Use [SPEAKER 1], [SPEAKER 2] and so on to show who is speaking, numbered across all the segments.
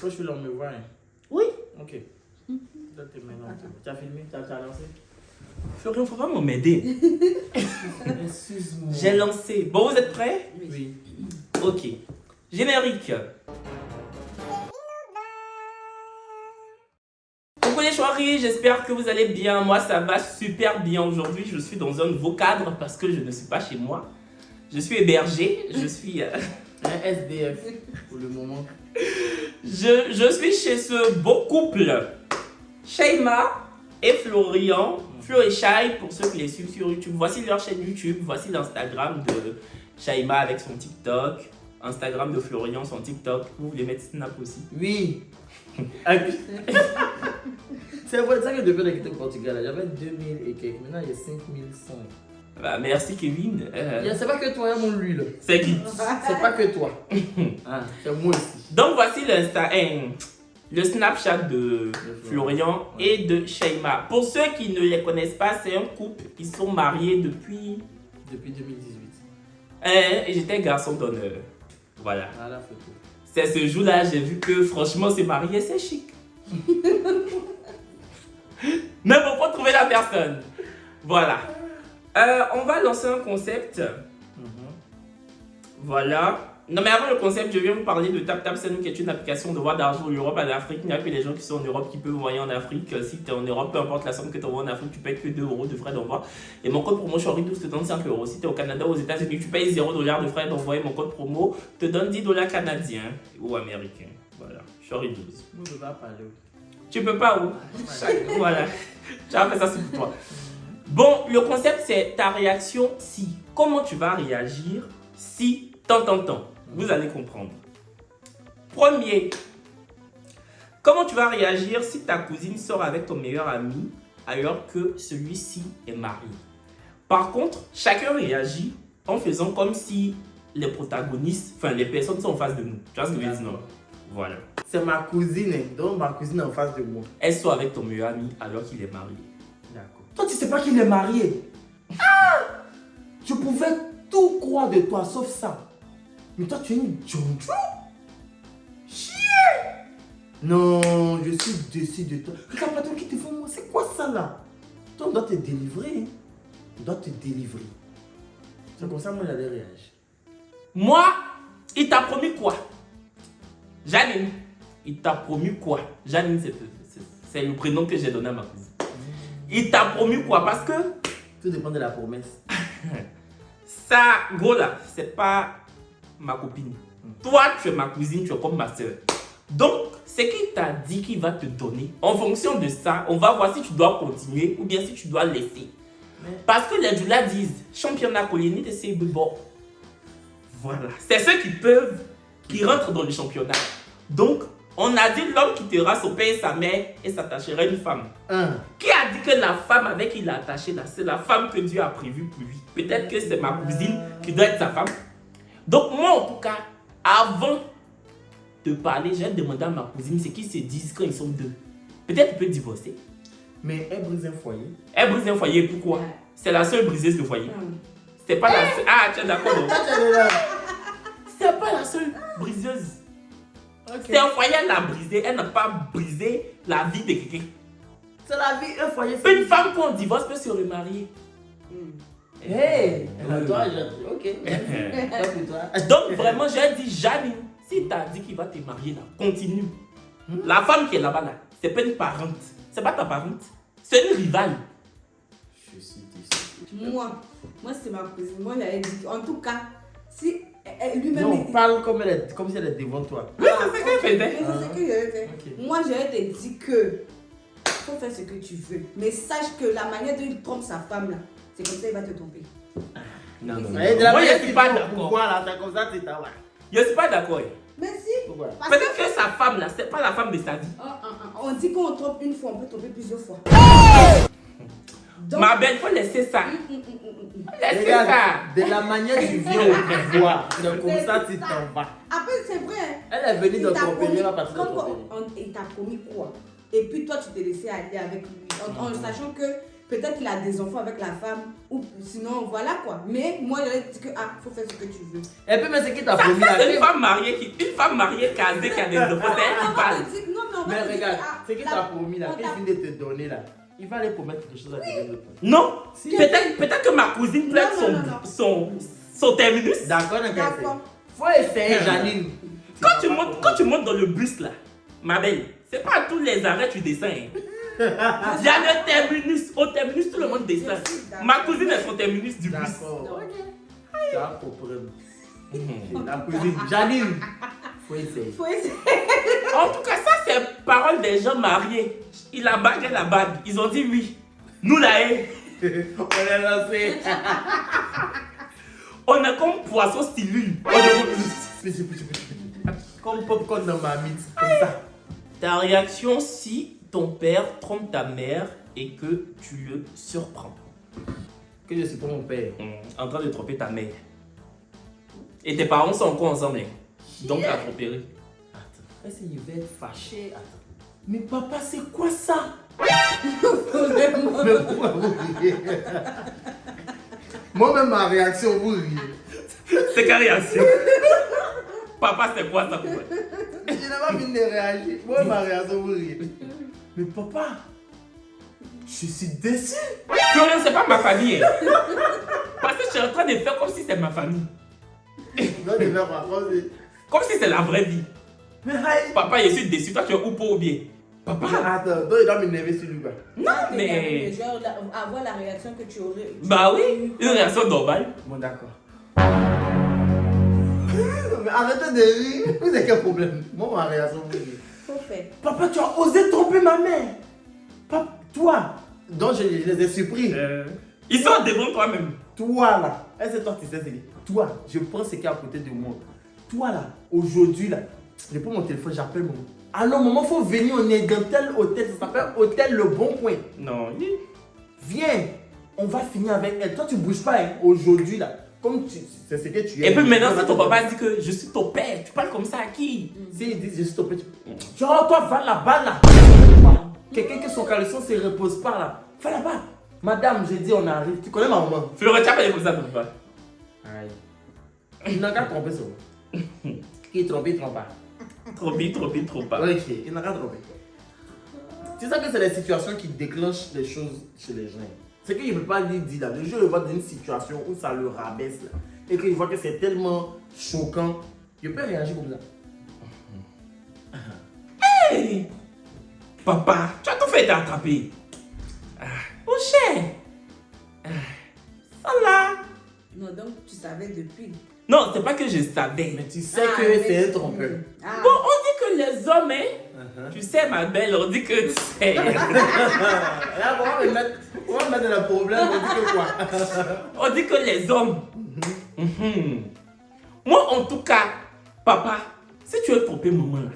[SPEAKER 1] Toi, je suis là, on me voit. Hein.
[SPEAKER 2] Oui.
[SPEAKER 1] Ok. Donne tes mains là. Tu as filmé, tu as lancé.
[SPEAKER 3] Florian, faut vraiment m'aider.
[SPEAKER 1] Excuse-moi.
[SPEAKER 3] J'ai lancé. Bon, vous êtes prêts?
[SPEAKER 1] Oui.
[SPEAKER 3] Ok. Générique. Coucou les choiries, j'espère que vous allez bien. Moi, ça va super bien aujourd'hui. Je suis dans un nouveau cadre parce que je ne suis pas chez moi. Je suis hébergé. Je suis...
[SPEAKER 1] Un SDF pour le moment.
[SPEAKER 3] Je suis chez ce beau couple. Shaima et Florian. Flo et Shai, pour ceux qui les suivent sur YouTube. Voici leur chaîne YouTube. Voici l'Instagram de Shaima avec son TikTok. Instagram de Florian, son TikTok. Vous voulez mettre Snap aussi?
[SPEAKER 1] Oui. C'est pour ça que depuis que j'étais au Portugal, j'avais 2000 et quelques. Maintenant, il y a 5100.
[SPEAKER 3] Bah, merci Kevin.
[SPEAKER 1] C'est pas que toi, il y a mon lui là.
[SPEAKER 3] C'est qui?
[SPEAKER 1] C'est pas que toi. C'est moi aussi.
[SPEAKER 3] Donc voici le Snapchat de Florian et de Shaima. Pour ceux qui ne les connaissent pas, c'est un couple. Ils sont mariés depuis
[SPEAKER 1] 2018.
[SPEAKER 3] Et j'étais garçon d'honneur. Voilà.
[SPEAKER 1] À la photo.
[SPEAKER 3] C'est ce jour-là, j'ai vu que franchement, se marier, c'est chic. Mais bon, faut trouver la personne. Voilà. On va lancer un concept. Voilà. Non, mais avant le concept, je viens vous parler de TapTap Send, qui est une application de voie d'argent en Europe et en Afrique. Il n'y a que les gens qui sont en Europe qui peuvent envoyer en Afrique. Si tu es en Europe, peu importe la somme que tu envoies en Afrique, tu payes que 2 € de frais d'envoi. Et mon code promo Chori12 te donne 5 €. Si tu es au Canada ou aux États-Unis, tu payes 0 $ de frais d'envoi. Mon code promo te donne 10 $ canadiens ou américains. Voilà, Chori12.
[SPEAKER 1] Moi, je ne peux pas parler.
[SPEAKER 3] Tu peux pas où? Voilà. Tu as fait ça, c'est pour toi. Bon, le concept, c'est ta réaction si. Comment tu vas réagir si tant. Vous allez comprendre. Premier, comment tu vas réagir si ta cousine sort avec ton meilleur ami alors que celui-ci est marié? Par contre, chacun réagit en faisant comme si les protagonistes, enfin les personnes sont en face de nous. Tu vois ce que je veux dire, non? Voilà.
[SPEAKER 1] C'est ma cousine, donc ma cousine est en face de moi.
[SPEAKER 3] Elle sort avec ton meilleur ami alors qu'il est marié.
[SPEAKER 1] D'accord. Toi, tu sais pas qu'il est marié. Je pouvais tout croire de toi, sauf ça. Mais toi, tu es une Jojo. Chier. Non, je suis déçu de toi. Regarde pas toi qui te fait moi. C'est quoi ça là? Toi, on doit te délivrer. Hein. On doit te délivrer. C'est comme ça moi j'allais réagir.
[SPEAKER 3] Moi, il t'a promis quoi? Janine. Il t'a promis quoi? Janine, c'est le prénom que j'ai donné à ma cousine. Il t'a promis quoi? Parce que...
[SPEAKER 1] Tout dépend de la promesse.
[SPEAKER 3] Ça, gros là, c'est pas ma copine. Toi, tu es ma cousine, tu es comme ma soeur. Donc, ce qu'il t'a dit qu'il va te donner, en fonction de ça, on va voir si tu dois continuer ou bien si tu dois laisser. Parce que les Djoula disent, championnat collier de ces bon. Voilà. C'est ceux qui peuvent, qui rentrent dans le championnat. Donc, on a dit l'homme quittera son père et sa mère et s'attachera à une femme. Qui a dit que la femme avec qui il est attaché là, c'est la femme que Dieu a prévue pour lui? Peut-être que c'est ma cousine qui doit être sa femme. Donc moi en tout cas, avant de parler, j'ai demandé à ma cousine ce qu'ils se disent quand ils sont deux. Peut-être qu'il peut divorcer.
[SPEAKER 1] Mais elle brise un foyer.
[SPEAKER 3] Elle brise un foyer, pourquoi? C'est la seule briseuse de foyer. C'est pas la seule... Ah, tu es d'accord? C'est pas la seule briseuse. Okay. C'est un foyer, elle l'a brisé. Elle n'a pas brisé la vie de quelqu'un.
[SPEAKER 1] C'est la vie, un foyer.
[SPEAKER 3] Une femme quand on divorce peut se remarier.
[SPEAKER 1] Hey, toi, ok.
[SPEAKER 3] Donc vraiment, j'ai dit, Janine, si t'as dit qu'il va te marier là, continue. La femme qui est là-bas là, c'est pas une parente. C'est pas ta parente. C'est une rivale.
[SPEAKER 1] Je suis déçu.
[SPEAKER 2] Moi c'est ma cousine. Moi, j'avais dit, en tout cas, si lui-même.
[SPEAKER 1] Non, parle comme si elle est devant toi.
[SPEAKER 3] Oui, c'est ce qu'elle faisait.
[SPEAKER 2] C'est ce que j'avais fait. Okay. Moi, j'avais te dit que faut faire ce que tu veux. Mais sache que la manière dont il trompe sa femme là, c'est comme ça qu'il va te tromper.
[SPEAKER 3] Non.
[SPEAKER 1] Moi, je suis pas d'accord. Voilà, c'est comme ça, c'est ta ouais.
[SPEAKER 3] Je suis pas d'accord.
[SPEAKER 2] Mais si.
[SPEAKER 3] Peut-être que sa femme là, c'est pas la femme de sa vie.
[SPEAKER 2] On dit qu'on trompe une fois, on peut tromper plusieurs fois.
[SPEAKER 3] Donc, ma belle, faut laisser ça. Laissez ça.
[SPEAKER 1] De la manière tu viens au pouvoir, c'est comme ça tu t'en vas.
[SPEAKER 2] Après, c'est vrai.
[SPEAKER 1] Elle est venue dans ton pays là parce que
[SPEAKER 2] il t'a promis quoi? Et puis toi, tu t'es laissé aller avec lui en sachant que peut-être qu'il a des enfants avec la femme, ou sinon, voilà quoi. Mais moi, j'aurais dit que, faut faire ce que tu veux.
[SPEAKER 1] Et puis, mais c'est qui t'a
[SPEAKER 3] Ça,
[SPEAKER 1] promis
[SPEAKER 3] ça,
[SPEAKER 1] là?
[SPEAKER 3] c'est une femme mariée, casée, qui a des enfants. C'est elle qui parle.
[SPEAKER 2] Non, mais on va
[SPEAKER 1] Mais
[SPEAKER 2] te dire
[SPEAKER 1] regarde,
[SPEAKER 2] que,
[SPEAKER 1] c'est qui t'a promis là? Qu'est-ce qu'il vient de te donner là? Il va aller promettre quelque chose à quelqu'un d'autre.
[SPEAKER 3] Non,
[SPEAKER 1] Si.
[SPEAKER 3] peut-être que ma cousine peut être
[SPEAKER 2] Non.
[SPEAKER 3] son terminus.
[SPEAKER 1] D'accord,
[SPEAKER 2] D'accord.
[SPEAKER 1] faut essayer, Janine.
[SPEAKER 3] Quand tu montes dans le bus là, ma belle, c'est pas à tous les arrêts tu descends. Hein. Il y a le terminus. Au terminus, tout le monde descend.
[SPEAKER 2] Je suis d'accord.
[SPEAKER 3] Ma cousine est son terminus du bus.
[SPEAKER 1] D'accord. Tu as problème. La cousine, Janine. Faut essayer.
[SPEAKER 2] Faut essayer.
[SPEAKER 3] En tout cas, ça c'est parole des gens mariés. Il a bagué la bague. Ils ont dit oui. Nous là,
[SPEAKER 1] On est lancé.
[SPEAKER 3] on est comme poisson stylule.
[SPEAKER 1] Comme popcorn dans ma mythe. Comme ça.
[SPEAKER 3] Ta réaction si ton père trompe ta mère et que tu le surprends.
[SPEAKER 1] Que je suis pas mon père.
[SPEAKER 3] En train de tromper ta mère. Et tes parents sont encore ensemble. Hein. Donc t'as trompé.
[SPEAKER 1] Attends. Est-ce qu'il va être fâché? Attends. Mais papa, c'est quoi ça? Mais pourquoi vous riez? Moi-même, ma réaction, vous riez.
[SPEAKER 3] C'est quelle réaction? Papa, c'est quoi ça pour moi?
[SPEAKER 1] Je n'ai pas fini de réagir. Moi, ma réaction, vous riez. Mais papa, je suis déçu.
[SPEAKER 3] Florian, c'est pas ma famille. Hein. Parce que je suis en train de faire comme si c'était ma famille.
[SPEAKER 1] Non, de faire ma phrase.
[SPEAKER 3] Comme si c'est la vraie vie.
[SPEAKER 1] Mais aïe.
[SPEAKER 3] Papa, je suis déçu. Toi, tu es ou pas ou bien. Papa.
[SPEAKER 1] Attends, donc il doit m'énerver sur lui. Quoi.
[SPEAKER 3] Non, mais.
[SPEAKER 2] Genre, avoir la réaction que tu aurais.
[SPEAKER 3] Bah oui, une réaction normale.
[SPEAKER 1] Bon, d'accord. Mais arrêtez de rire. Vous avez quel problème? Moi, ma réaction, vous riez.
[SPEAKER 2] Faut faire.
[SPEAKER 1] Papa, tu as osé tromper ma mère. Papa, toi. Donc, je les ai surpris.
[SPEAKER 3] Ils sont devant toi-même.
[SPEAKER 1] Toi là, est-ce que toi tu sais ce que toi, je prends ce qui est à côté de moi. Toi là, aujourd'hui là, je prends mon téléphone, j'appelle maman. Alors maman, faut venir, on est dans tel hôtel, ça s'appelle Hôtel Le Bon Coin.
[SPEAKER 3] Non,
[SPEAKER 1] Viens, on va finir avec elle. Toi tu bouges pas hein, aujourd'hui là, comme tu, c'est ce que tu es.
[SPEAKER 3] et puis maintenant, si ton papa dit que je suis ton père, tu parles comme ça à qui?
[SPEAKER 1] S'il dit je suis ton père, genre toi va là-bas là. Quelqu'un qui son caleçon se repose pas là. Va là-bas. Madame, j'ai dit on arrive. Tu connais ma maman?
[SPEAKER 3] Florian, tu as pas dit comme ça, ton papa.
[SPEAKER 1] Aïe. Il n'a qu'à tromper ça. Qui trompe, il trompe pas.
[SPEAKER 3] Trop vite, trop pas.
[SPEAKER 1] Ok, il n'a qu'à tromper. C'est ça que c'est les situations qui déclenchent les choses chez les gens. C'est qu'il ne peut pas lui dire là. Le jour où il voit dans une situation où ça le rabaisse là, et qu'il voit que c'est tellement choquant, il peut réagir comme ça.
[SPEAKER 3] Hey! Papa, tu as tout fait t'attraper. Mon cher. Ça là.
[SPEAKER 2] Non, donc tu savais depuis.
[SPEAKER 3] Non, c'est pas que je savais.
[SPEAKER 1] Mais tu sais
[SPEAKER 2] Ah,
[SPEAKER 1] que
[SPEAKER 2] mais-
[SPEAKER 1] c'est un trompeur.
[SPEAKER 2] Ah.
[SPEAKER 3] Bon, on dit que les hommes, hein, tu sais, ma belle, on dit que tu sais.
[SPEAKER 1] Là, on va mettre dans le problème, on dit que quoi?
[SPEAKER 3] On dit que les hommes. Mhm. Moi, en tout cas, papa, si tu veux tromper maman, là,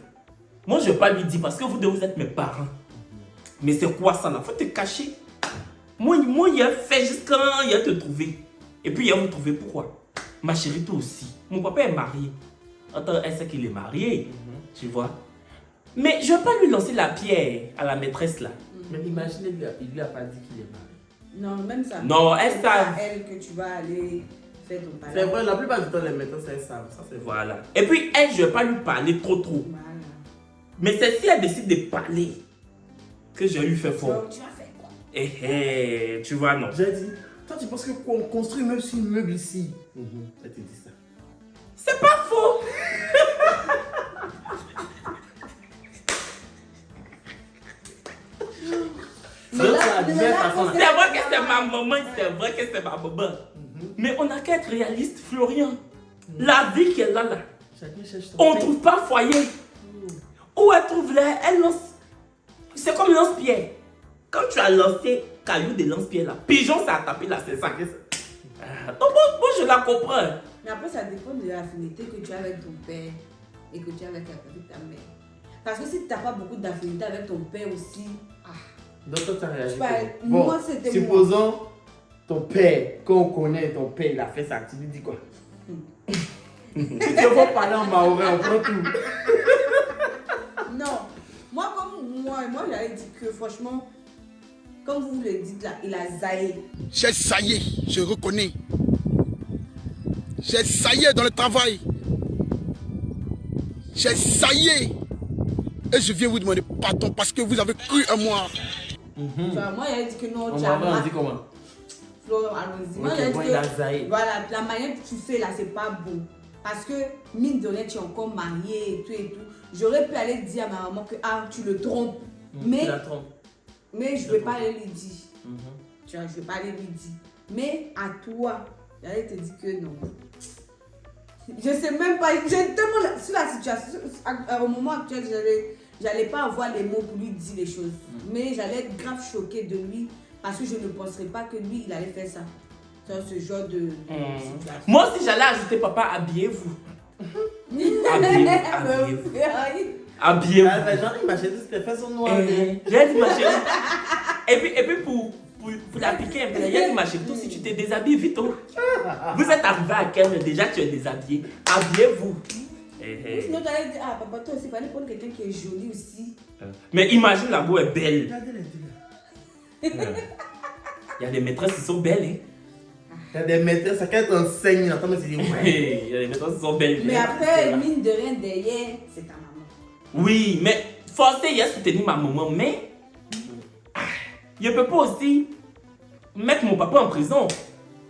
[SPEAKER 3] moi, je vais pas lui dire parce que vous deux, vous êtes mes parents. Mais c'est quoi ça là? Faut te cacher. Moi, il a fait jusqu'à il a te trouver. Et puis, il a vous trouver pourquoi? Ma chérie, toi aussi. Mon papa est marié. Attends, elle sait qu'il est marié. Tu vois? Mais je vais pas lui lancer la pierre à la maîtresse là.
[SPEAKER 1] Mais imaginez, il lui a pas dit qu'il est marié.
[SPEAKER 2] Non, même ça.
[SPEAKER 3] Non, elle
[SPEAKER 2] C'est pas
[SPEAKER 3] savent.
[SPEAKER 2] à elle que tu vas aller faire ton
[SPEAKER 1] C'est
[SPEAKER 2] palais.
[SPEAKER 1] vrai, la plupart du temps, les maîtresses, elles savent. Ça, c'est vrai.
[SPEAKER 3] Voilà. Et puis, elle, je vais pas lui parler trop.
[SPEAKER 2] Voilà.
[SPEAKER 3] Mais c'est si elle décide de parler que je lui fais fort.
[SPEAKER 2] Donc, tu vas faire quoi?
[SPEAKER 3] Tu vois, non.
[SPEAKER 1] J'ai dit, toi, tu penses qu'on construit même si immeuble ici? Elle te dit ça.
[SPEAKER 3] C'est pas faux.
[SPEAKER 2] Mais là,
[SPEAKER 1] ça
[SPEAKER 2] mais
[SPEAKER 1] devait
[SPEAKER 2] là,
[SPEAKER 1] façon là.
[SPEAKER 3] C'est vrai que c'est ma maman, c'est vrai que c'est ma maman. Mais on n'a qu'à être réaliste, Florian. La vie qu'elle a là,
[SPEAKER 1] Chacun cherche son
[SPEAKER 3] on
[SPEAKER 1] pain.
[SPEAKER 3] trouve pas foyer. Où elle trouve là, elle lance. C'est comme lance-pierre. Quand tu as lancé caillou de lance-pierre là, pigeon ça a tapé là, c'est ça. Donc moi je la comprends.
[SPEAKER 2] Mais après, ça dépend de l'affinité que tu as avec ton père et que tu as avec ta mère. Parce que si tu n'as pas beaucoup d'affinité avec ton père aussi,
[SPEAKER 1] Donc toi, tu as réagi.
[SPEAKER 2] Bah,
[SPEAKER 1] comment?
[SPEAKER 2] moi, c'était
[SPEAKER 1] supposons ton père, qu'on connaît ton père, il a fait ça, tu lui dis quoi? Si tu veux parler en maorais, on prend tout.
[SPEAKER 2] non. Moi, comme moi j'avais dit que franchement, comme vous le dites là, il a zaillé.
[SPEAKER 4] J'ai saillé, je reconnais. J'ai saillé dans le travail. J'ai saillé. Et je viens vous demander pardon parce que vous avez cru à moi.
[SPEAKER 2] Tu vois, moi, il a dit que non,
[SPEAKER 1] On
[SPEAKER 2] tu
[SPEAKER 1] va
[SPEAKER 2] as
[SPEAKER 1] voir, on
[SPEAKER 2] mal.
[SPEAKER 1] dit comment?
[SPEAKER 2] Florent, allons-y. Moi,
[SPEAKER 1] Ok,
[SPEAKER 2] il a dit
[SPEAKER 1] bon,
[SPEAKER 2] que
[SPEAKER 1] il a zaillé.
[SPEAKER 2] voilà, la manière que tu fais là, c'est pas bon. Parce que, mine de rien, tu es encore marié et tout et tout. J'aurais pu aller dire à ma maman que ah, tu le trompes.
[SPEAKER 1] Tu la trompes.
[SPEAKER 2] Mais je ne vais pas aller lui dire.
[SPEAKER 1] Mhm.
[SPEAKER 2] Tu vois, je ne vais pas aller lui dire. Mais à toi, j'allais te dire que non. Je sais même pas. J'ai tellement sur la situation. Au moment actuel, j'allais pas avoir les mots pour lui dire les choses. Mais j'allais être grave choquée de lui parce que je ne penserais pas que lui, il allait faire ça. Dans ce genre de situation.
[SPEAKER 3] Moi aussi, j'allais ajouter, papa, habillez-vous. Habillez-vous. Habillez-vous.
[SPEAKER 1] Ah, ben, Jean-Luc m'a chérie, c'était fait son noir.
[SPEAKER 3] J'ai dit, ma chérie. Et puis pour l'appliquer un peu, j'ai dit, ma chérie, toi, si tu te déshabilles vite, oh. Vous êtes arrivé à quel déjà tu es déshabillé. Habillez-vous.
[SPEAKER 2] Sinon, tu allais dire, ah, papa, toi aussi, il fallait prendre quelqu'un qui est joli aussi.
[SPEAKER 3] Mais imagine, la go est belle.
[SPEAKER 1] Regardez les deux.
[SPEAKER 3] Il y a des maîtresses qui sont belles, hein.
[SPEAKER 1] Il y a des maîtresses, ça quand on saigne, là, on se dit, ouais.
[SPEAKER 3] Il y a des maîtresses qui sont belles.
[SPEAKER 2] Mais après, mine de rien, derrière, c'est ta maman.
[SPEAKER 3] Oui, mais forcé, il a soutenu ma maman, mais je ne peux pas aussi mettre mon papa en prison.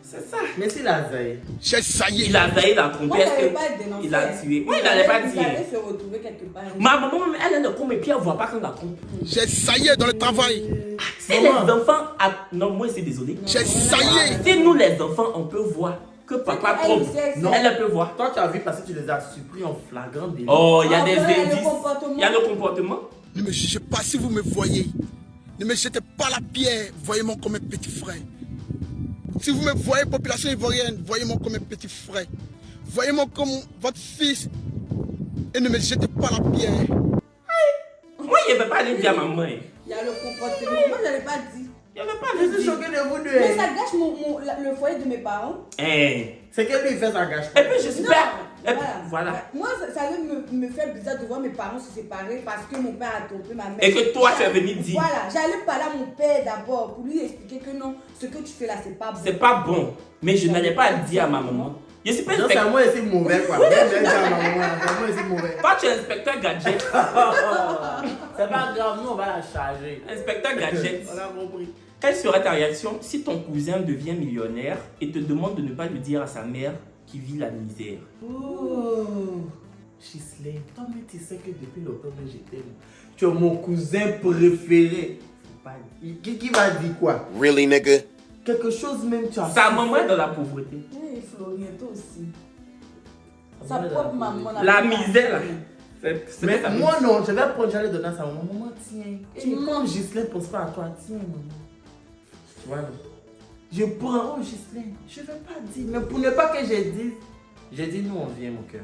[SPEAKER 3] C'est ça.
[SPEAKER 1] Mais c'est la zaille.
[SPEAKER 4] J'ai saillé.
[SPEAKER 3] Il a zaillé, il a trompé.
[SPEAKER 2] Moi,
[SPEAKER 3] est-ce
[SPEAKER 2] j'allais
[SPEAKER 3] que
[SPEAKER 2] pas être dénoncé.
[SPEAKER 3] il a tué. Oui, il n'allait pas
[SPEAKER 2] Vous
[SPEAKER 3] dire.
[SPEAKER 2] allez se retrouver quelque part.
[SPEAKER 3] Ma maman, même, elle ne trompe et puis elle ne voit pas quand la trompe.
[SPEAKER 4] J'ai saillé dans le travail.
[SPEAKER 3] Si les enfants. Non, moi, c'est désolé.
[SPEAKER 4] J'ai saillé.
[SPEAKER 3] Si nous, les enfants, on peut voir que papa
[SPEAKER 2] Elle,
[SPEAKER 3] trompe,
[SPEAKER 2] c'est-
[SPEAKER 1] Non.
[SPEAKER 3] elle peut voir.
[SPEAKER 1] Toi, tu as vu parce que tu les as surpris en flagrant délit.
[SPEAKER 3] Oh, il y a des
[SPEAKER 2] Après, il y a le
[SPEAKER 3] indices.
[SPEAKER 2] comportement.
[SPEAKER 3] Il y a le comportement.
[SPEAKER 4] Ne me jugez pas si vous me voyez. Ne me jetez pas la pierre. Voyez-moi comme un petit frère. Si vous me voyez, population ivoirienne, voyez-moi comme un petit frère. Voyez-moi comme votre fils. Et ne me jetez pas la pierre.
[SPEAKER 3] Moi, je ne vais pas aller dire à maman.
[SPEAKER 2] Il y a le comportement. Moi, je n'allais pas dire.
[SPEAKER 3] Je ne vais pas
[SPEAKER 1] Je
[SPEAKER 3] aller
[SPEAKER 1] suis
[SPEAKER 3] dire.
[SPEAKER 1] choqué de vous deux.
[SPEAKER 2] Mais ça gâche le foyer de mes parents.
[SPEAKER 1] C'est que lui, il fait sa gâche.
[SPEAKER 3] Et puis, je suis
[SPEAKER 2] Non,
[SPEAKER 3] père. Et puis, voilà.
[SPEAKER 2] Moi, ça allait me faire bizarre de voir mes parents se séparer parce que mon père a trompé ma mère.
[SPEAKER 3] Et que toi, tu es venu dire.
[SPEAKER 2] Voilà, j'allais parler à mon père d'abord pour lui expliquer que non, ce que tu fais là, c'est pas bon.
[SPEAKER 3] C'est pas bon. Mais je n'allais pas le dire à ma maman. Je suis pas
[SPEAKER 1] Non, c'est à
[SPEAKER 3] inspecteur.
[SPEAKER 1] moi, c'est mauvais, quoi. Même si c'est à ma maman, c'est à moi, c'est mauvais.
[SPEAKER 3] Toi, tu es inspecteur gadget.
[SPEAKER 1] C'est pas grave, nous, on va la charger.
[SPEAKER 3] Inspecteur gadget.
[SPEAKER 1] On a compris.
[SPEAKER 3] Quelle serait ta réaction si ton cousin devient millionnaire et te demande de ne pas le dire à sa mère qui vit la misère?
[SPEAKER 1] Oh, Ghislaine, toi, mais tu sais que depuis longtemps, je t'aime. Tu es mon cousin préféré. Faut pas dire. Qui va dire quoi?
[SPEAKER 4] Really, nigga?
[SPEAKER 1] Quelque chose même, tu as.
[SPEAKER 3] Sa maman est dans la pauvreté.
[SPEAKER 2] Oui, Florien, toi aussi.
[SPEAKER 1] Sa
[SPEAKER 2] Sa
[SPEAKER 1] maman est
[SPEAKER 2] propre
[SPEAKER 1] dans la
[SPEAKER 2] maman.
[SPEAKER 3] La misère, là. C'est
[SPEAKER 1] Mais
[SPEAKER 3] pas sa
[SPEAKER 1] moi,
[SPEAKER 3] misère.
[SPEAKER 1] non, je vais prendre, j'allais donner à sa maman. Maman, tiens. Et comme Ghislaine pense pas à toi, tiens, maman. Tu vois, non? Je prends, oh Ghislaine, je vais pas dire. Mais pour ne pas que je dise, j'ai dit, nous, on vient, mon cœur.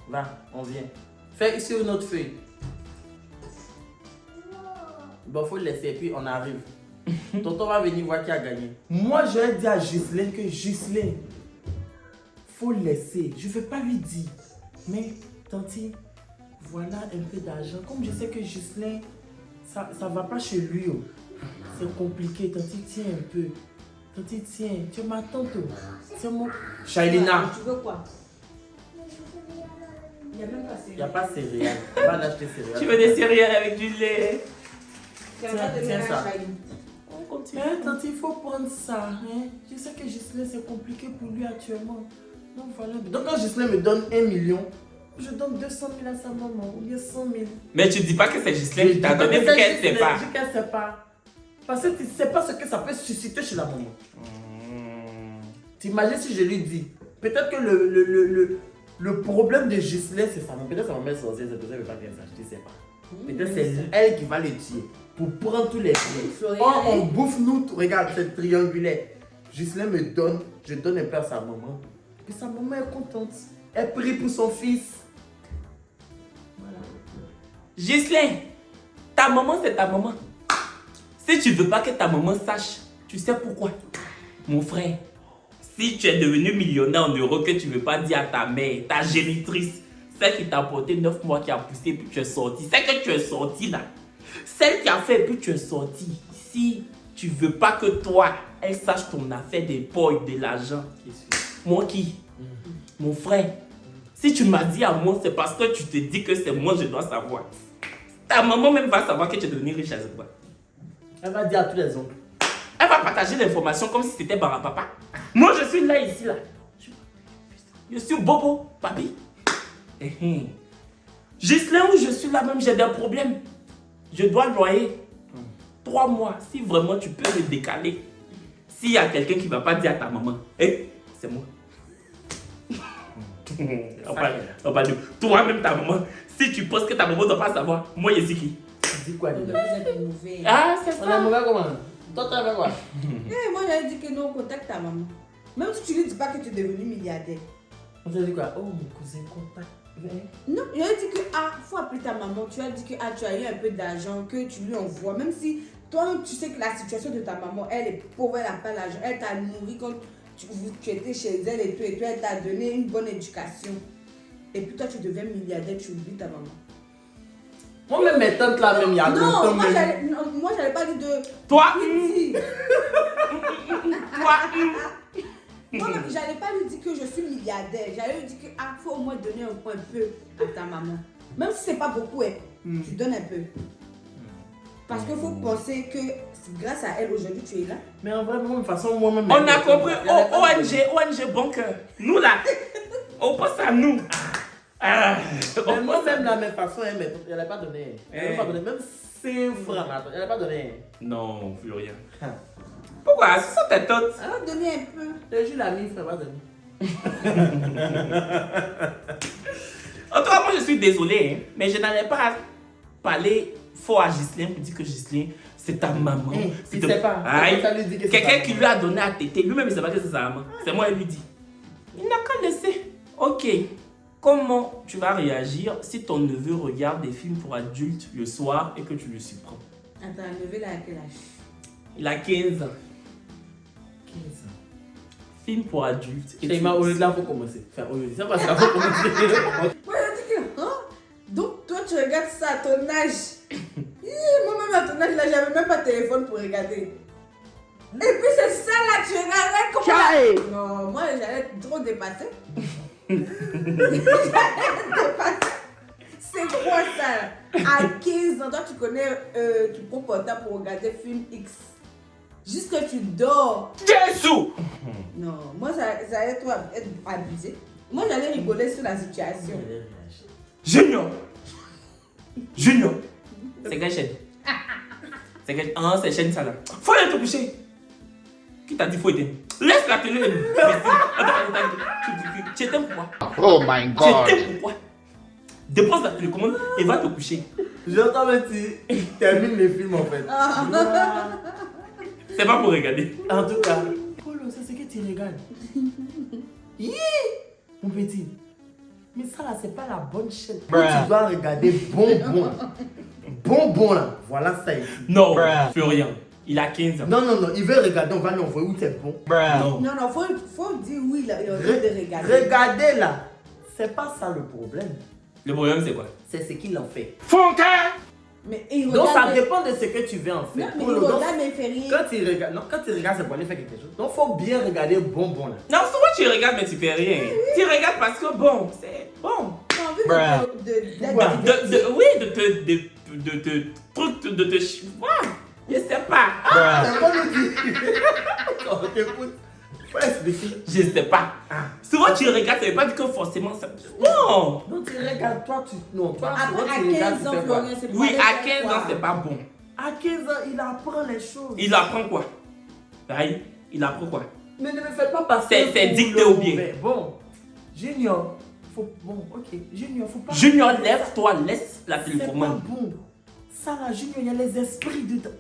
[SPEAKER 1] Va, on vient. Fais ici une autre feuille. Bon, faut le laisser, puis on arrive. Tonton va venir voir qui a gagné. Moi, je vais dire à Ghislaine que Ghislaine, faut le laisser. Je ne vais pas lui dire. Mais, tanti, voilà un peu d'argent. Comme je sais que Ghislaine, ça ne va pas chez lui. Oh. C'est compliqué. Tanti, tiens un peu. Tanti, tiens. Tu es ma tante. Oh. C'est mon... Shailina.
[SPEAKER 2] Tu veux quoi? Il n'y a même pas
[SPEAKER 1] Il n'y a
[SPEAKER 2] céréales.
[SPEAKER 1] pas céréales. On va l'acheter céréales.
[SPEAKER 3] Tu veux des céréales avec du lait?
[SPEAKER 2] C'est pas de
[SPEAKER 1] tiens
[SPEAKER 2] mélange
[SPEAKER 1] ça.
[SPEAKER 2] Shailina.
[SPEAKER 3] On continue.
[SPEAKER 1] Mais tante, il faut prendre ça. Hein? Je sais que Ghislaine, c'est compliqué pour lui actuellement. Donc voilà. Donc quand Ghislaine me donne 1 million, je donne 200 000 à sa maman ou bien 100 000.
[SPEAKER 3] Mais tu dis pas que c'est Ghislaine qui t'a donné pour qu'elle ne sait pas.
[SPEAKER 1] Je dis qu'elle sait pas. Parce que tu ne sais pas ce que ça peut susciter chez la maman. T'imagines si je lui dis, peut-être que le problème de Ghislaine, c'est sa maman. Peut-être sa maman est sorcière, c'est pour ça qu'elle ne veut pas qu'elle sache. Je ne sais pas. Peut-être c'est elle qui va le tuer pour prendre tous les biens.
[SPEAKER 2] Florian,
[SPEAKER 1] Oh, on bouffe nous, regarde, c'est triangulaire. Ghislaine me donne, je donne un peu à sa maman. Et sa maman est contente. Elle prie pour son fils. Voilà.
[SPEAKER 3] Ghislaine, ta maman, c'est ta maman. Si tu veux pas que ta maman sache, tu sais pourquoi? Mon frère, si tu es devenu millionnaire en euros que tu veux pas dire à ta mère, ta génitrice, celle qui t'a porté 9 mois, qui a poussé, puis tu es sorti, celle que tu es sorti là, celle qui a fait, puis tu es sorti, si tu veux pas que toi, elle sache ton affaire des poils, de l'argent. Moi qui? Mon frère. Si tu m'as dit à moi, c'est parce que tu te dis que c'est moi, je dois savoir. Ta maman même va savoir que tu es devenu riche à ce point.
[SPEAKER 1] Elle va dire à tous les oncles.
[SPEAKER 3] Elle va partager l'information comme si c'était Barapapa. Moi, je suis là, ici, là. Je suis Bobo, papi. Gislain, où je suis là même, j'ai des problèmes. Je dois loyer 3 mois. Si vraiment tu peux le décaler. S'il y a quelqu'un qui ne va pas dire à ta maman, c'est moi. On va dire, toi-même ta maman, si tu penses que ta maman ne doit pas savoir, moi je suis qui?
[SPEAKER 1] Tu dis quoi
[SPEAKER 2] Vous
[SPEAKER 1] déjà?
[SPEAKER 2] êtes mauvais.
[SPEAKER 3] Ah, c'est
[SPEAKER 1] On est
[SPEAKER 3] ça.
[SPEAKER 1] mauvais comment? Toi, t'as fait quoi?
[SPEAKER 2] Moi, j'avais dit que non, contacte ta maman. Même si tu lui dis pas que tu es devenu milliardaire.
[SPEAKER 1] On t'a dit quoi? Oh, mon cousin, contact.
[SPEAKER 2] Non, il a dit que faut appeler ta maman. Tu as dit que tu as eu un peu d'argent, que tu lui envoies. Même si toi, tu sais que la situation de ta maman, elle est pauvre, elle n'a pas l'argent. Elle t'a nourri quand tu étais chez elle et tout. Elle t'a donné une bonne éducation. Et puis toi, tu deviens milliardaire, tu oublies ta maman.
[SPEAKER 1] Moi-même, mes tantes là, même, il y a longtemps.
[SPEAKER 2] Non, moi, j'avais pas dit de.
[SPEAKER 3] Toi,
[SPEAKER 2] Oui,
[SPEAKER 3] toi,
[SPEAKER 2] moi, j'allais pas lui dire que je suis milliardaire. J'allais lui dire que faut au moins donner un peu à ta maman. Même si c'est pas beaucoup, tu donnes un peu. Parce qu'il faut penser que grâce à elle aujourd'hui tu es là.
[SPEAKER 1] Mais en vrai, de toute façon, moi-même.
[SPEAKER 3] on a compris. ONG bon cœur. Nous là, on pense à nous.
[SPEAKER 1] Mais moi-même, de la même façon, elle n'a pas donné. Elle n'a pas donné. Même 5 francs, elle n'a pas donné.
[SPEAKER 3] Non, Florian. Pourquoi? Ce sont tes tantes.
[SPEAKER 2] Elle va donner un peu.
[SPEAKER 1] Le jour, la mine, elle va donner.
[SPEAKER 3] En tout cas, moi je suis désolé, mais je n'allais pas parler fort à Gislain pour dire que Gislain, c'est ta maman.
[SPEAKER 1] Il ne sait pas.
[SPEAKER 3] Aïe.
[SPEAKER 1] Ça lui dit que c'est
[SPEAKER 3] Quelqu'un
[SPEAKER 1] ta
[SPEAKER 3] qui
[SPEAKER 1] maman.
[SPEAKER 3] lui a donné à téter, lui-même il ne sait pas que c'est sa maman. C'est moi, il lui dit. Il n'a qu'à laisser. Ok. Comment tu vas réagir si ton neveu regarde des films pour adultes le soir et que tu le surprends?
[SPEAKER 2] Attends, levé là à quel âge?
[SPEAKER 3] Il a 15 ans.
[SPEAKER 1] 15 ans.
[SPEAKER 3] Film pour adultes. Et
[SPEAKER 1] Chez moi, aujourd'hui, là, il faut commencer. Enfin, aujourd'hui, c'est parce qu'il faut commencer.
[SPEAKER 2] Moi, j'ai dit que, donc toi, tu regardes ça à ton âge. Moi-même, à ton âge, là, j'avais même pas de téléphone pour regarder. Et puis, c'est ça, là, tu regardes comment... Non, moi, j'allais trop dépasser. C'est quoi ça? À 15 ans, toi, tu connais, tu prends portable pour regarder film X. Juste que tu dors.
[SPEAKER 3] Jésus!
[SPEAKER 2] Non, moi, ça allait trop être abusé. Moi, j'allais rigoler sur la situation.
[SPEAKER 3] Junior! Junior! C'est quelle chaîne? C'est quelle... Ah, c'est chaîne ça là. Faut aller te coucher. Qui t'a dit faut éteindre? Laisse la télé. Tu éteins pourquoi?
[SPEAKER 5] Oh my
[SPEAKER 3] Tu
[SPEAKER 5] God.
[SPEAKER 3] éteins pourquoi? Dépose la télécommande et va te coucher.
[SPEAKER 1] J'entends même tu termines les films en fait.
[SPEAKER 3] C'est pas pour regarder.
[SPEAKER 1] En tout cas, Polo, c'est ce que tu regardes. Hi, mon petit. Mais ça là, c'est pas la bonne chaîne.
[SPEAKER 5] Bruh.
[SPEAKER 1] Tu dois regarder bonbon. Bonbon là. Voilà ça ici.
[SPEAKER 3] Non,
[SPEAKER 5] Bruh.
[SPEAKER 3] Florian. Il a 15 ans.
[SPEAKER 1] Non, non, non. Il veut regarder. On va lui envoyer où c'est bon.
[SPEAKER 3] Non.
[SPEAKER 2] Non, faut dire oui, là, il a envie de regarder.
[SPEAKER 1] Regardez là. C'est pas ça le problème.
[SPEAKER 3] Le problème c'est quoi?
[SPEAKER 1] C'est ce qu'il en fait.
[SPEAKER 2] Mais il
[SPEAKER 1] Donc ça
[SPEAKER 2] regarde.
[SPEAKER 1] dépend de ce que tu veux en faire.
[SPEAKER 2] Non, mais il
[SPEAKER 1] Polo, donc,
[SPEAKER 2] regarde, mais il fait rien.
[SPEAKER 1] quand tu regardes, non, quand tu regardes, c'est pour aller faire quelque chose. Donc faut bien regarder bonbon là.
[SPEAKER 3] Non, souvent tu regardes mais tu fais rien. Tu regardes parce que bon, c'est bon.
[SPEAKER 2] T'as envie d'être diverti.
[SPEAKER 3] Oui, de te ouais, je sais pas.
[SPEAKER 1] C'est pas le dire. On t'écoute. Faut expliquer.
[SPEAKER 3] Je sais pas. Souvent tu regardes, ça veut pas dire que forcément ça. Non.
[SPEAKER 1] Donc tu regardes, toi tu. Non, toi
[SPEAKER 2] Après,
[SPEAKER 1] souvent,
[SPEAKER 2] à
[SPEAKER 1] tu regardes,
[SPEAKER 2] 15
[SPEAKER 1] tu
[SPEAKER 2] ans,
[SPEAKER 1] fais quoi?
[SPEAKER 2] Florian, c'est pour
[SPEAKER 3] Oui,
[SPEAKER 2] aller
[SPEAKER 3] à
[SPEAKER 2] faire
[SPEAKER 3] 15 ans
[SPEAKER 2] quoi?
[SPEAKER 3] c'est pas bon.
[SPEAKER 1] À 15 ans, il apprend les choses.
[SPEAKER 3] Il apprend quoi? Aïe, il apprend quoi?
[SPEAKER 1] Mais ne me faites pas passer.
[SPEAKER 3] C'est
[SPEAKER 1] pour
[SPEAKER 3] dicté
[SPEAKER 1] le
[SPEAKER 3] au bien.
[SPEAKER 1] mauvais. Bon, Junior, faut. Bon, ok. Junior, faut pas.
[SPEAKER 3] Junior, lève-toi, laisse la
[SPEAKER 1] C'est pas
[SPEAKER 3] télécommande.
[SPEAKER 1] bon. Ça là, Junior, il y a les esprits dedans.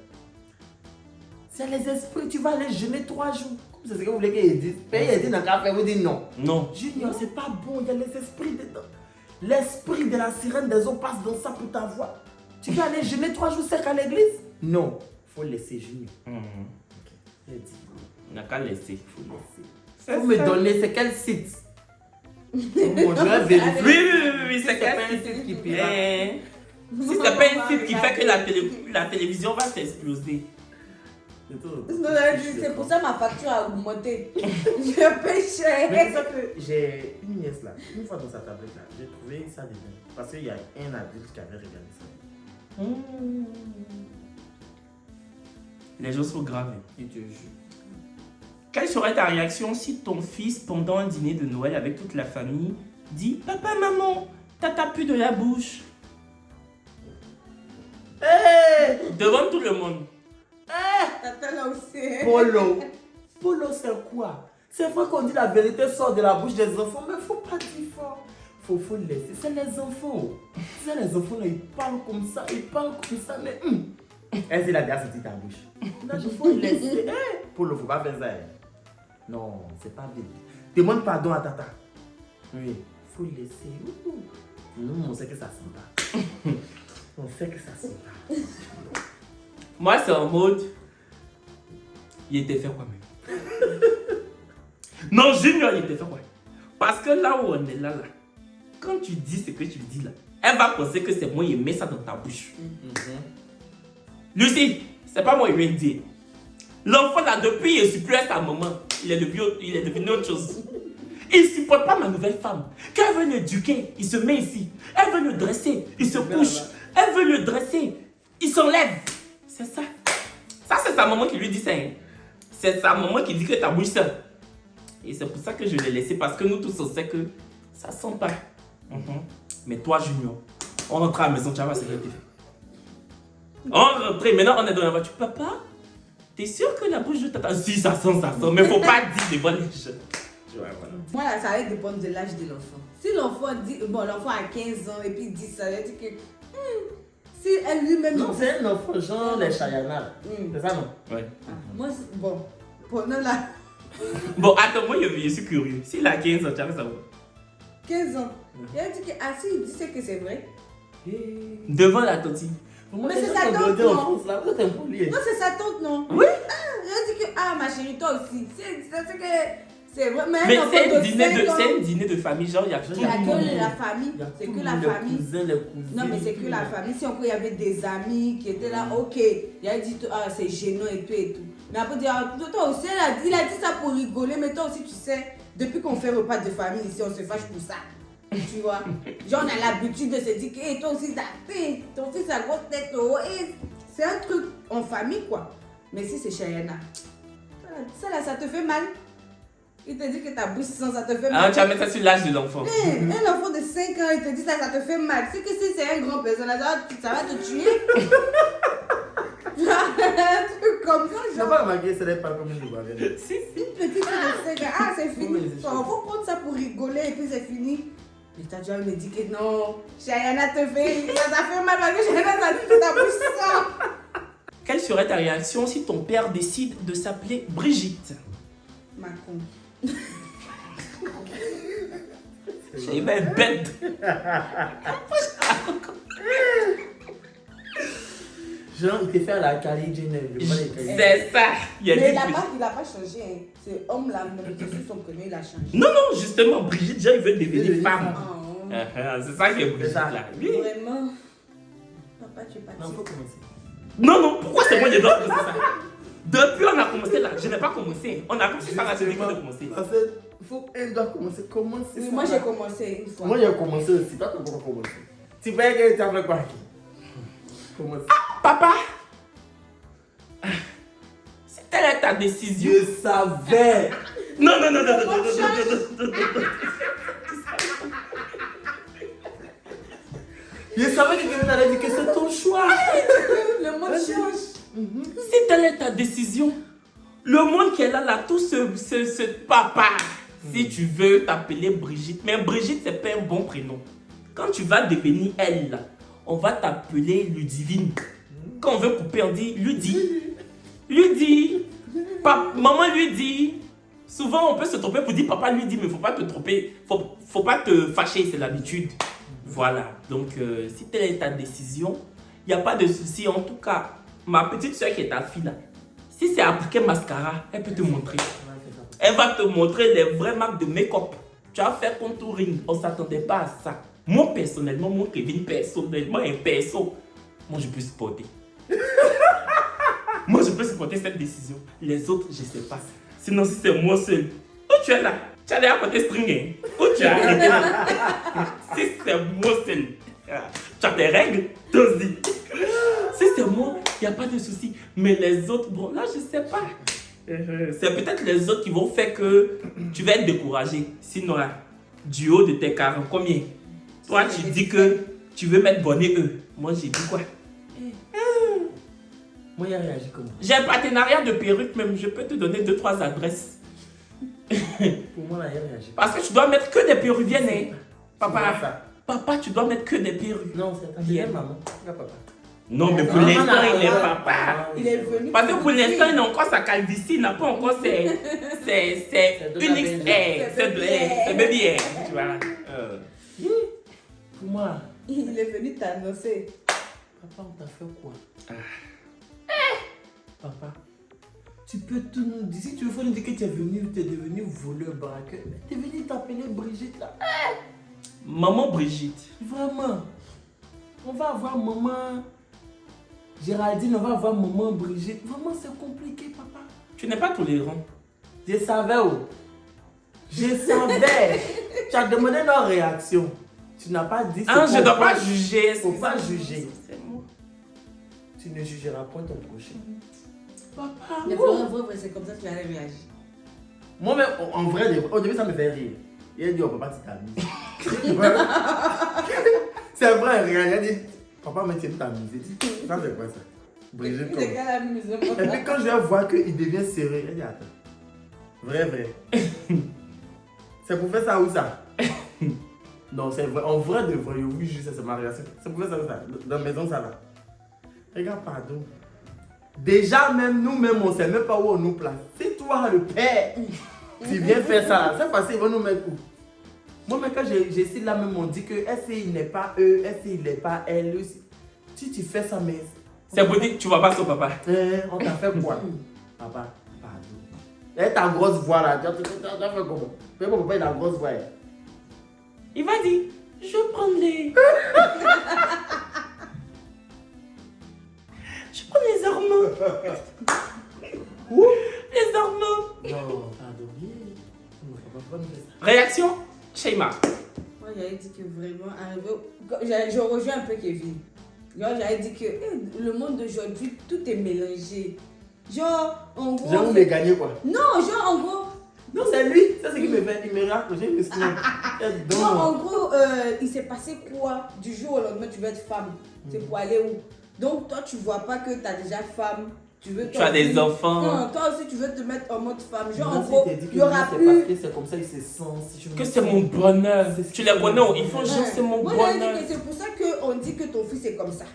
[SPEAKER 1] C'est les esprits, tu vas les jeûner 3 jours. C'est ce que vous voulez qu'il dise. Paye, il dit dans le café, vous dites non.
[SPEAKER 3] Non.
[SPEAKER 1] Junior, c'est pas bon, il y a les esprits dedans. L'esprit de la sirène des eaux passe dans ça pour t'avoir. Tu vas aller jeûner 3 jours sec à l'église? Non, faut laisser Junior. Ok, j'ai dit.
[SPEAKER 3] On n'a qu'à laisser.
[SPEAKER 1] Faut me donner, c'est quel site? Bon, je vais vérifier.
[SPEAKER 3] Oui, c'est
[SPEAKER 1] C'est pas un
[SPEAKER 3] quel
[SPEAKER 1] site qui
[SPEAKER 3] site?
[SPEAKER 1] pirate.
[SPEAKER 3] Si c'est pas un site qui fait que la télévision va s'exploser.
[SPEAKER 2] Non, c'est pour ça que ma facture a augmenté. Je paye cher.
[SPEAKER 1] Mais c'est ça que j'ai une nièce là, une fois dans sa tablette là, j'ai trouvé ça dedans. Parce qu'il y a un adulte qui avait regardé ça.
[SPEAKER 3] Les choses sont graves.
[SPEAKER 1] Et te jure.
[SPEAKER 3] Quelle serait ta réaction si ton fils, pendant un dîner de Noël avec toute la famille, dit « Papa, maman, tata pue de la bouche
[SPEAKER 1] Hé !»
[SPEAKER 3] Devant tout le monde.
[SPEAKER 2] Tata là aussi.
[SPEAKER 1] Polo. Polo, c'est quoi? C'est vrai qu'on dit la vérité sort de la bouche des enfants, mais faut pas dire fort. Faut laisser. C'est les enfants. C'est les enfants, là, ils parlent comme ça, mais. Elle, c'est la dernière sortie de ta bouche. Là, il faut laisser. Polo, faut pas faire ça. Non, c'est pas bien. Demande pardon à tata. Oui, faut laisser. Nous, on sait que ça sent pas. On sait que ça sent pas.
[SPEAKER 3] Moi, c'est en mode, il était fait quoi même. Non, Junior, il était fait quoi. Parce que là où on est là, quand tu dis ce que tu dis là, elle va penser que c'est moi qui mets ça dans ta bouche. Lucie, c'est pas moi qui viens de dire. L'enfant là, depuis, il supplée sa maman. Il est devenu autre chose. Il ne supporte pas ma nouvelle femme. Quand elle veut l'éduquer, il se met ici. Elle veut le dresser, il se couche. Elle veut le dresser, il s'enlève. C'est ça. Ça, c'est sa maman qui lui dit ça. Hein. C'est sa maman qui dit que ta bouche sent. Et c'est pour ça que je l'ai laissé, parce que nous tous, on sait que ça sent pas. Mais toi, Junior, on rentre à la maison, tu vas voir ce que tu fais. On rentre, maintenant on est dans la voiture. Papa, t'es sûr que la bouche de tata... Si, ça sent. Mais faut pas dire devant les jeunes. Tu vois, voilà.
[SPEAKER 2] Moi, là, ça va dépendre de l'âge de l'enfant. Si l'enfant dit, bon, l'enfant a 15 ans et puis il dit ça, il dit que. Si elle lui-même.
[SPEAKER 1] Non, c'est un enfant, genre les Chayana. C'est ça, non?
[SPEAKER 3] Ouais.
[SPEAKER 2] Moi, bon, pendant la.
[SPEAKER 3] Bon, attends, moi, je suis curieux. S'il a 15 ans, tu vas savoir.
[SPEAKER 2] 15 ans. Et elle dit que, ah, si, il dit c'est que c'est vrai.
[SPEAKER 3] Devant la tontine.
[SPEAKER 2] Mais c'est sa tante, non?
[SPEAKER 1] Non,
[SPEAKER 2] c'est sa tante, non?
[SPEAKER 3] Oui.
[SPEAKER 2] Elle dit que, ah, ma chérie, toi aussi. C'est que. C'est vrai. Mais
[SPEAKER 3] c'est un dîner de famille, genre, il y a tout
[SPEAKER 2] Il n'y a
[SPEAKER 3] le monde.
[SPEAKER 2] que la famille. C'est que la famille.
[SPEAKER 1] Les cousins.
[SPEAKER 2] Non, mais c'est que la famille. Si encore il y avait des amis qui étaient là, ok. Il a dit, ah, c'est gênant et tout et tout. Mais après, toi aussi, il a dit ça pour rigoler, mais toi aussi, tu sais, depuis qu'on fait repas de famille ici, on se fâche pour ça. Tu vois? Genre, on a l'habitude de se dire que hey, toi aussi, ton fils a grosse tête. Oh, hey. C'est un truc en famille, quoi. Mais si c'est Chayana, ça là, ça te fait mal. Il te dit que ta bouche sent, ça te fait mal.
[SPEAKER 3] Ah, tu vas mettre ça sur l'âge de l'enfant.
[SPEAKER 2] Un enfant de 5 ans, il te dit ça, ça te fait mal. C'est que si c'est un grand personnage, ça va te tuer. Un truc comme ça,
[SPEAKER 1] Je n'ai pas remarqué, ce n'est pas comme une Ivoirienne.
[SPEAKER 3] Si.
[SPEAKER 2] une petite fille de 5 ans, ah, c'est fini.
[SPEAKER 1] Oui,
[SPEAKER 2] Il faut prendre ça pour rigoler et puis c'est fini. Et ta déjà me dit que non, Chayana te fait, ça fait mal parce que Chayana t'a dit que ta bouche sent.
[SPEAKER 3] Quelle serait ta réaction si ton père décide de s'appeler Brigitte?
[SPEAKER 2] Macron.
[SPEAKER 3] J'ai même bête.
[SPEAKER 1] Genre, il te fait à la Kylie Jenner.
[SPEAKER 3] C'est ça.
[SPEAKER 2] Mais il n'a pas changé. Hein. C'est homme là, mais sur son prénom, il a changé.
[SPEAKER 3] Non, justement, Brigitte, genre, il veut devenir femme.
[SPEAKER 2] Oh.
[SPEAKER 3] C'est ça qui est Brigitte là. Oui.
[SPEAKER 2] Vraiment. Papa, tu es parti.
[SPEAKER 1] Non, faut commencer.
[SPEAKER 3] Non, pourquoi c'est moi qui dois commencer ça? Depuis on a commencé là, je n'ai pas commencé. On a commencé ça là, je n'ai pas commencé.
[SPEAKER 1] En fait, elle doit commencer. Commencer.
[SPEAKER 2] Oui, moi j'ai commencé une fois.
[SPEAKER 1] Moi j'ai commencé aussi. Toi, tu peux commencer. Tu peux que tu as fait quoi? Commence.
[SPEAKER 3] Ah, papa! C'est telle est ta décision.
[SPEAKER 1] Je savais.
[SPEAKER 3] Non.
[SPEAKER 1] Je savais que quelqu'un allait dire que c'est ton choix.
[SPEAKER 2] Le monde change.
[SPEAKER 3] Si telle est ta décision, le monde qui est là, tout ce papa, si tu veux t'appeler Brigitte, mais Brigitte, c'est pas un bon prénom. Quand tu vas devenir elle, là, on va t'appeler Ludivine. Quand on veut couper, on dit Ludi. Maman lui dit. Souvent, on peut se tromper pour dire papa lui dit, mais faut pas te tromper. Faut pas te fâcher, c'est l'habitude. Voilà. Donc, si telle est ta décision, il n'y a pas de souci. En tout cas, ma petite soeur qui est ta fille là, si c'est appliqué mascara, elle peut te montrer. Elle va te montrer les vraies marques de make-up. Tu vas faire contouring. On ne s'attendait pas à ça. Moi, personnellement, Kevin, personnellement, un perso, moi, je peux supporter. Moi, je peux supporter cette décision. Les autres, je ne sais pas. Sinon, si c'est moi seul, où tu es là? Tu as déjà côté string, hein? Où tu es arrêté là? Si c'est moi seul, tu as tes règles, vas-y. Si c'est moi, il n'y a pas de souci. Mais les autres, bon, là, je ne sais pas. C'est peut-être les autres qui vont faire que tu vas être découragé. Sinon, là, du haut de tes 40, combien? Toi, tu dis que tu veux mettre bonnet eux. Moi, j'ai dit quoi?
[SPEAKER 1] Moi, il a réagi comment?
[SPEAKER 3] J'ai un partenariat de perruque même. Je peux te donner 2-3 adresses.
[SPEAKER 1] Pour moi, là, il a réagi.
[SPEAKER 3] Parce que tu dois mettre que des péruviennes, hein.
[SPEAKER 1] C'est
[SPEAKER 3] Papa,
[SPEAKER 1] ça.
[SPEAKER 3] papa, tu dois mettre que des perruques.
[SPEAKER 1] Non, c'est ta bien, maman. Regarde, papa.
[SPEAKER 3] Non, mais pour l'instant, il est papa.
[SPEAKER 2] Il est venu.
[SPEAKER 3] Parce que pour l'instant, il a encore sa calvitie, il n'a pas encore ses
[SPEAKER 1] de la
[SPEAKER 3] unique hair. C'est baby hair. Tu vois.
[SPEAKER 1] Pour moi,
[SPEAKER 2] Il est venu t'annoncer.
[SPEAKER 1] papa, on t'a fait quoi? Papa, tu peux tout nous dire. Si tu veux, faut nous dire que tu es devenu voleur, braqueur. Tu es venu t'appeler Brigitte là.
[SPEAKER 3] Maman Brigitte.
[SPEAKER 1] Vraiment. On va avoir maman Géraldine, on va avoir maman Brigitte. Vraiment, c'est compliqué, papa.
[SPEAKER 3] Tu n'es pas tolérant.
[SPEAKER 1] Je savais où. Je savais. Tu as demandé leur réaction. Tu n'as pas dit.
[SPEAKER 3] Ah, je ne dois pas juger.
[SPEAKER 1] Faut pas juger.
[SPEAKER 3] C'est moi.
[SPEAKER 1] Tu ne jugeras point ton prochain. Papa,
[SPEAKER 2] Mais vrai, c'est comme ça que tu allais réagir.
[SPEAKER 1] moi, mais en vrai, au début, ça me fait rire. Il a dit, oh papa, tu t'amuses. C'est vrai, regarde, il a dit, papa, mais tu t'amuser. Ça, c'est quoi ça? Brigitte,
[SPEAKER 2] C'est qu'elle amuse.
[SPEAKER 1] et puis quand je vais voir qu'il devient sérieux, il a dit, attends. Vrai. C'est pour faire ça ou ça? Non, c'est vrai. En vrai de vrai, oui, juste c'est ma réaction. C'est pour faire ça ou ça? Dans la maison, ça va. Regarde, pardon. Déjà, même nous-mêmes, on ne sait même pas où on nous place. C'est toi, le père, tu viens faire ça. Cette fois-ci, ils vont nous mettre où? Moi, mais quand j'essaie là même, on dit que il n'est pas eux, il n'est pas elle aussi. Si tu fais ça, mais.
[SPEAKER 3] C'est pour dire que tu ne vois pas son papa.
[SPEAKER 1] On t'a fait quoi? Papa, pardon. Et ta grosse voix là, tu as fait comment? Pourquoi papa il a la grosse voix?
[SPEAKER 3] Il va dire, je prends les... je prends les hormones.
[SPEAKER 1] Où?
[SPEAKER 3] Les hormones.
[SPEAKER 1] Non, pardon. Papa,
[SPEAKER 3] Réaction, Sheima.
[SPEAKER 2] Moi, j'avais dit que vraiment, je rejoins un peu Kevin. Genre, j'avais dit que le monde d'aujourd'hui, tout est mélangé. Genre, en gros.
[SPEAKER 1] J'ai voulu gagner quoi?
[SPEAKER 2] Non, genre, en gros.
[SPEAKER 1] Non, c'est lui. C'est ce qui me fait. Il me raconte. J'ai une histoire.
[SPEAKER 2] Non, en gros, il s'est passé quoi? Du jour au lendemain, tu veux être femme. C'est pour aller où? Donc, toi, tu vois pas que tu as déjà femme. Tu
[SPEAKER 3] as des enfants.
[SPEAKER 2] Non, toi aussi, tu veux te mettre en mode femme. Genre,
[SPEAKER 1] non,
[SPEAKER 2] en gros, il y aura
[SPEAKER 1] c'est
[SPEAKER 2] plus.
[SPEAKER 1] parce que c'est comme ça, il se sent. Si
[SPEAKER 3] Que c'est mon bonheur.
[SPEAKER 1] C'est ce
[SPEAKER 3] Tu
[SPEAKER 1] que-
[SPEAKER 3] les connais, ils font genre c'est mon
[SPEAKER 2] Moi, j'avais
[SPEAKER 3] bonheur.
[SPEAKER 2] dit que c'est pour ça qu'on dit que ton fils est comme ça.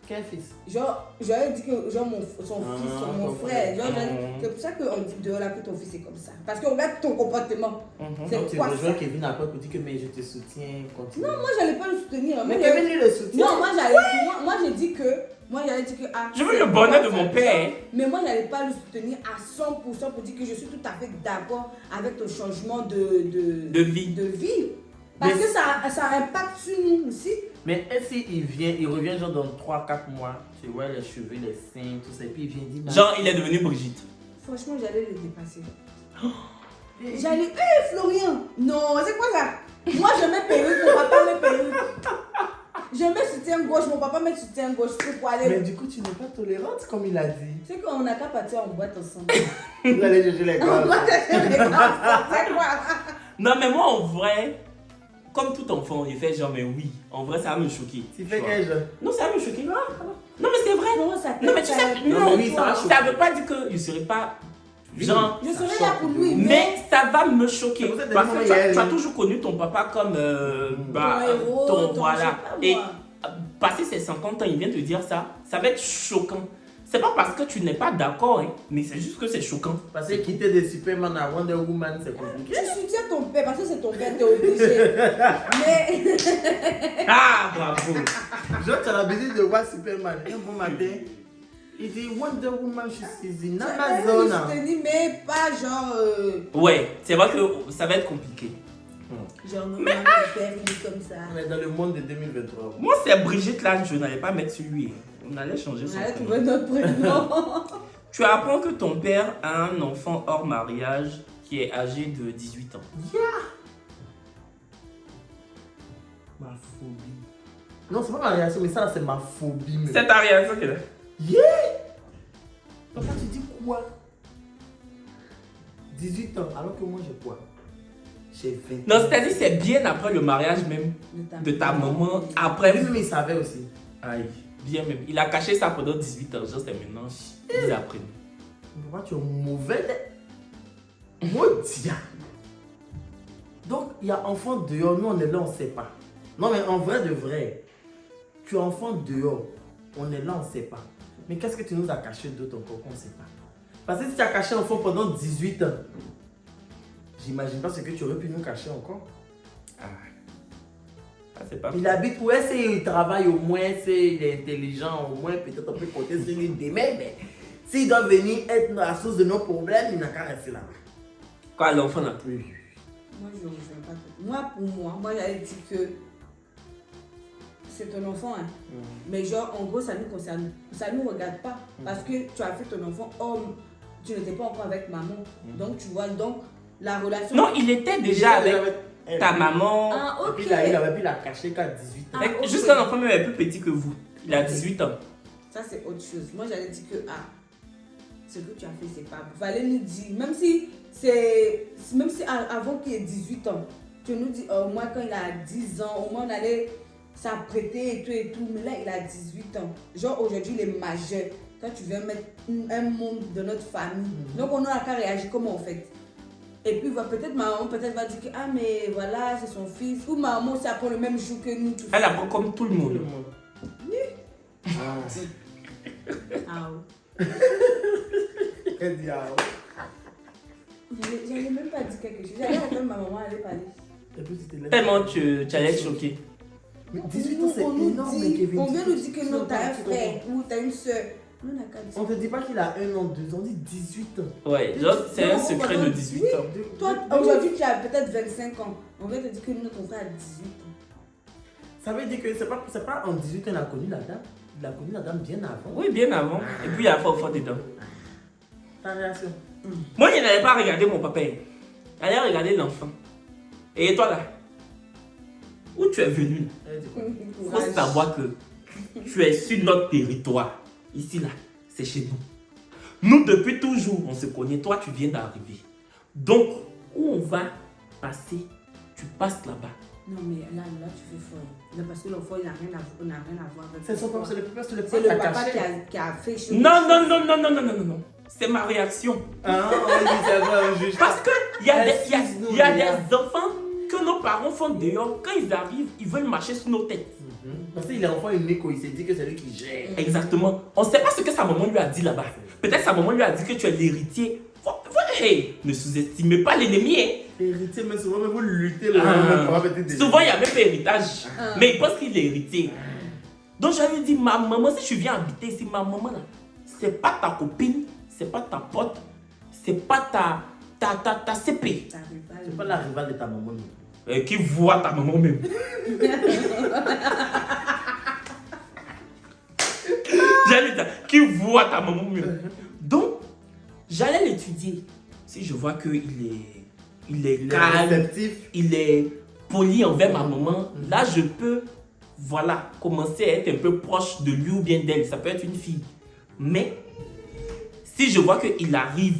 [SPEAKER 1] Quel fils?
[SPEAKER 2] Genre, j'avais dit que genre son
[SPEAKER 1] Ah,
[SPEAKER 2] fils, mon
[SPEAKER 1] ton
[SPEAKER 2] frère, genre,
[SPEAKER 3] frère.
[SPEAKER 2] c'est pour ça qu'on dit de là que ton fils est comme ça. Parce qu'on regarde ton comportement. C'est
[SPEAKER 1] Donc tu
[SPEAKER 2] quoi
[SPEAKER 1] rejoins
[SPEAKER 2] ça?
[SPEAKER 1] Kevin après pour dire que mais je te soutiens, continue.
[SPEAKER 2] Non, moi j'allais pas le soutenir.
[SPEAKER 1] Mais
[SPEAKER 2] Moi,
[SPEAKER 1] Kevin lui le soutient.
[SPEAKER 2] non, moi j'ai dit que. Moi j'allais dire que. Ah,
[SPEAKER 3] Je veux le bonheur de mon
[SPEAKER 2] ça,
[SPEAKER 3] père.
[SPEAKER 2] Mais moi j'allais pas le soutenir à 100% pour dire que je suis tout à fait d'accord avec ton changement de
[SPEAKER 3] vie.
[SPEAKER 2] Parce
[SPEAKER 1] Mais-
[SPEAKER 2] que ça impacte sur nous aussi.
[SPEAKER 1] Mais est-ce qu'il vient, il revient genre dans 3-4 mois, tu vois les cheveux, les seins, tout ça, et puis il vient dire.
[SPEAKER 3] Genre, il est devenu Brigitte.
[SPEAKER 2] Franchement, j'allais le dépasser. J'allais, hé Florian! Non, c'est quoi ça? Moi, je mets perruque, mon papa met perruque. Je mets soutien gauche, mon papa met soutien gauche. C'est pour aller.
[SPEAKER 1] Mais du coup, tu n'es pas tolérante comme il a dit.
[SPEAKER 2] C'est qu'on n'a qu'à partir en boîte ensemble.
[SPEAKER 1] Vous allez juger les
[SPEAKER 2] On
[SPEAKER 1] gars.
[SPEAKER 2] va chercher les gars, c'est quoi?
[SPEAKER 3] Non, mais moi, en vrai, comme tout enfant, il fait genre, mais oui. En vrai, ça va me choquer.
[SPEAKER 1] Tu fais
[SPEAKER 3] Tu vois.
[SPEAKER 1] quel genre?
[SPEAKER 3] Non, ça va me choquer. Non, mais c'est vrai.
[SPEAKER 2] Non, ça
[SPEAKER 3] Non, mais tu sais,
[SPEAKER 1] Non,
[SPEAKER 3] non,
[SPEAKER 1] mais oui, ça va choquer.
[SPEAKER 3] ça veut pas dire que je ne serai pas. Genre.
[SPEAKER 2] Je serai là pour lui,
[SPEAKER 3] Mais ça va me choquer.
[SPEAKER 1] C'est pour ça que
[SPEAKER 3] Parce que
[SPEAKER 1] des moments,
[SPEAKER 3] tu as toujours connu ton papa comme.
[SPEAKER 2] Ton héros, ton
[SPEAKER 3] voilà.
[SPEAKER 2] je sais pas
[SPEAKER 3] Et
[SPEAKER 2] moi.
[SPEAKER 3] passer ses 50 ans, il vient te dire ça. Ça va être choquant. C'est pas parce que tu n'es pas d'accord, hein, mais c'est juste que c'est choquant.
[SPEAKER 1] Parce que quitter de Superman à Wonder Woman, c'est compliqué.
[SPEAKER 2] Tu soutiens ton père parce que c'est ton père, t'es obligé. Mais.
[SPEAKER 3] Ah, bravo.
[SPEAKER 1] Genre, tu as l'habitude de voir Superman. Un bon matin, il dit Wonder Woman, je suis in Amazon.
[SPEAKER 2] Je te dis, mais pas genre.
[SPEAKER 3] Ouais, c'est vrai que ça va être compliqué.
[SPEAKER 2] Genre, normalement, mon père, il est comme ça.
[SPEAKER 1] On est dans le monde de 2023.
[SPEAKER 3] Moi, c'est Brigitte là, je n'allais pas mettre sur lui. On allait changer
[SPEAKER 2] On
[SPEAKER 3] son
[SPEAKER 2] allait
[SPEAKER 3] prénom.
[SPEAKER 2] trouver notre prénom.
[SPEAKER 3] Tu apprends que ton père a un enfant hors mariage qui est âgé de 18 ans.
[SPEAKER 1] Ma phobie. Non, c'est pas ma réaction, mais ça là, c'est ma phobie. Mais...
[SPEAKER 3] C'est ta réaction qu'elle a.
[SPEAKER 1] Papa, tu dis quoi? 18 ans, alors que moi j'ai quoi? J'ai 20 ans.
[SPEAKER 3] Non, c'est-à-dire c'est bien après le mariage même de ta maman. Après,
[SPEAKER 1] Oui, mais il savait aussi.
[SPEAKER 3] aïe, bien même. Il a caché ça pendant 18 ans. Genre, c'est maintenant. Il a appris.
[SPEAKER 1] Papa, tu es mauvais. Maudit. Donc, il y a enfant dehors. Nous, on est là, on ne sait pas. Non, mais en vrai de vrai, tu es enfant dehors. On est là, on ne sait pas. Mais qu'est-ce que tu nous as caché d'autre encore qu'on ne sait pas? Parce que si tu as caché enfant pendant 18 ans, j'imagine pas ce que tu aurais pu nous cacher encore.
[SPEAKER 3] Ah. Ça, c'est pas
[SPEAKER 1] Il habite où est-ce qu'il travaille au moins, il est intelligent, au moins peut-être on peut compter sur lui demain, mais s'il doit venir être la source de nos problèmes, il n'a qu'à rester là.
[SPEAKER 3] Quoi, l'enfant n'a plus.
[SPEAKER 2] Moi, je ne reviens pas. Moi, pour moi, j'allais dire que c'est ton enfant, hein. Mais genre, en gros, ça nous concerne. Ça nous regarde pas. Parce que tu as fait ton enfant homme. Tu n'étais pas encore avec maman. Donc, tu vois, donc, la relation...
[SPEAKER 3] Non, il était déjà avec ta maman.
[SPEAKER 2] Ah,
[SPEAKER 1] Et
[SPEAKER 2] ok.
[SPEAKER 1] puis il avait pu la cacher qu'à 18 ans.
[SPEAKER 2] Ah, ok.
[SPEAKER 3] Jusqu'à l'enfant même est plus petit que vous. Il a 18 ans.
[SPEAKER 2] Ça, c'est autre chose. Moi, j'allais dire que, ce que tu as fait, c'est pas bon. Fallait nous dire, même si avant qu'il ait 18 ans, tu nous dis, au moins quand il a 10 ans, au moins on allait s'apprêter et tout. Mais là, il a 18 ans. Genre, aujourd'hui, il est majeur. Quand tu viens mettre un monde de notre famille, donc on n'a qu'à réagir comment on fait. Et puis peut-être maman va dire que mais voilà, c'est son fils. Ou maman aussi apprend le même jour que nous. Tout
[SPEAKER 3] Elle apprend comme tout le monde.
[SPEAKER 2] Ah ouais.
[SPEAKER 1] Elle dit
[SPEAKER 2] J'allais même pas dire quelque chose. J'allais attendre ma maman aller parler.
[SPEAKER 1] Et puis tu te lèves.
[SPEAKER 3] Tellement tu allais être choqué.
[SPEAKER 1] Mais 18 ans, c'est
[SPEAKER 2] on nous
[SPEAKER 1] énorme,
[SPEAKER 2] dit,
[SPEAKER 1] Kevin.
[SPEAKER 2] on vient nous dire que non, t'as un
[SPEAKER 1] Tu
[SPEAKER 2] frère ou t'as une soeur. Nous, on a qu'à dire.
[SPEAKER 1] On te dit pas qu'il a 1 an, 2 ans, on dit 18 ans.
[SPEAKER 3] Ouais, genre, c'est un
[SPEAKER 2] Non,
[SPEAKER 3] secret de
[SPEAKER 2] pardon.
[SPEAKER 3] 18
[SPEAKER 2] Oui.
[SPEAKER 3] ans.
[SPEAKER 2] Toi, aujourd'hui, tu as peut-être 25 ans. On vient te dire que nous, ton frère a 18 ans.
[SPEAKER 1] Ça veut dire que c'est pas en 18 ans qu'il a connu la dame. Il a connu la dame bien avant.
[SPEAKER 3] Oui, bien avant. Et puis il a fait au fond dedans.
[SPEAKER 1] Ta réaction?
[SPEAKER 3] Moi, je n'allais pas regarder mon papa. J'allais regarder l'enfant. Et toi là? Où tu es venu?
[SPEAKER 1] Elle dit quoi?
[SPEAKER 3] Il faut savoir que tu es sur notre territoire. Ici, là, c'est chez nous. Nous, depuis toujours, on se connaît. Toi, tu viens d'arriver. Donc, où on va passer, tu passes là-bas.
[SPEAKER 2] Non, mais là, tu fais folle. Là, parce que l'enfant, il n'a rien à voir avec
[SPEAKER 1] C'est son
[SPEAKER 2] toi.
[SPEAKER 1] papa, c'est le papa,
[SPEAKER 2] C'est le papa qui a fait chose.
[SPEAKER 3] Non, non, non, non, non, non, non, non, non. C'est ma réaction.
[SPEAKER 1] Ah, on dit c'est vrai, un juge.
[SPEAKER 3] Parce qu'il y a,
[SPEAKER 1] Excuse-nous,
[SPEAKER 3] y a
[SPEAKER 1] les gars.
[SPEAKER 3] des enfants que nos parents font dehors. Quand ils arrivent, ils veulent marcher sur nos têtes.
[SPEAKER 1] Parce qu'il est enfant unique, il s'est dit que c'est lui qui gère.
[SPEAKER 3] Exactement. On ne sait pas ce que sa maman lui a dit là-bas. Peut-être sa maman lui a dit que tu es l'héritier. Hey, ne sous-estimez pas l'ennemi. Hein.
[SPEAKER 1] Héritier, mais souvent, même vous luttez le
[SPEAKER 3] Souvent, il y a même pas héritage. Mais il pense qu'il est héritier. Donc, je lui ai dit, ma maman, si tu viens habiter ici, ma maman, là, c'est pas ta copine, c'est pas ta pote, c'est pas ta CP.
[SPEAKER 1] C'est pas la rivale de ta maman.
[SPEAKER 3] Qui voit ta maman même. J'allais dire, qui voit ta maman même. Donc, j'allais l'étudier. Si je vois qu'il est calme,
[SPEAKER 1] réceptif.
[SPEAKER 3] il est poli envers ma maman, là je peux, voilà, commencer à être un peu proche de lui ou bien d'elle. Ça peut être une fille. Mais, si je vois qu'il arrive,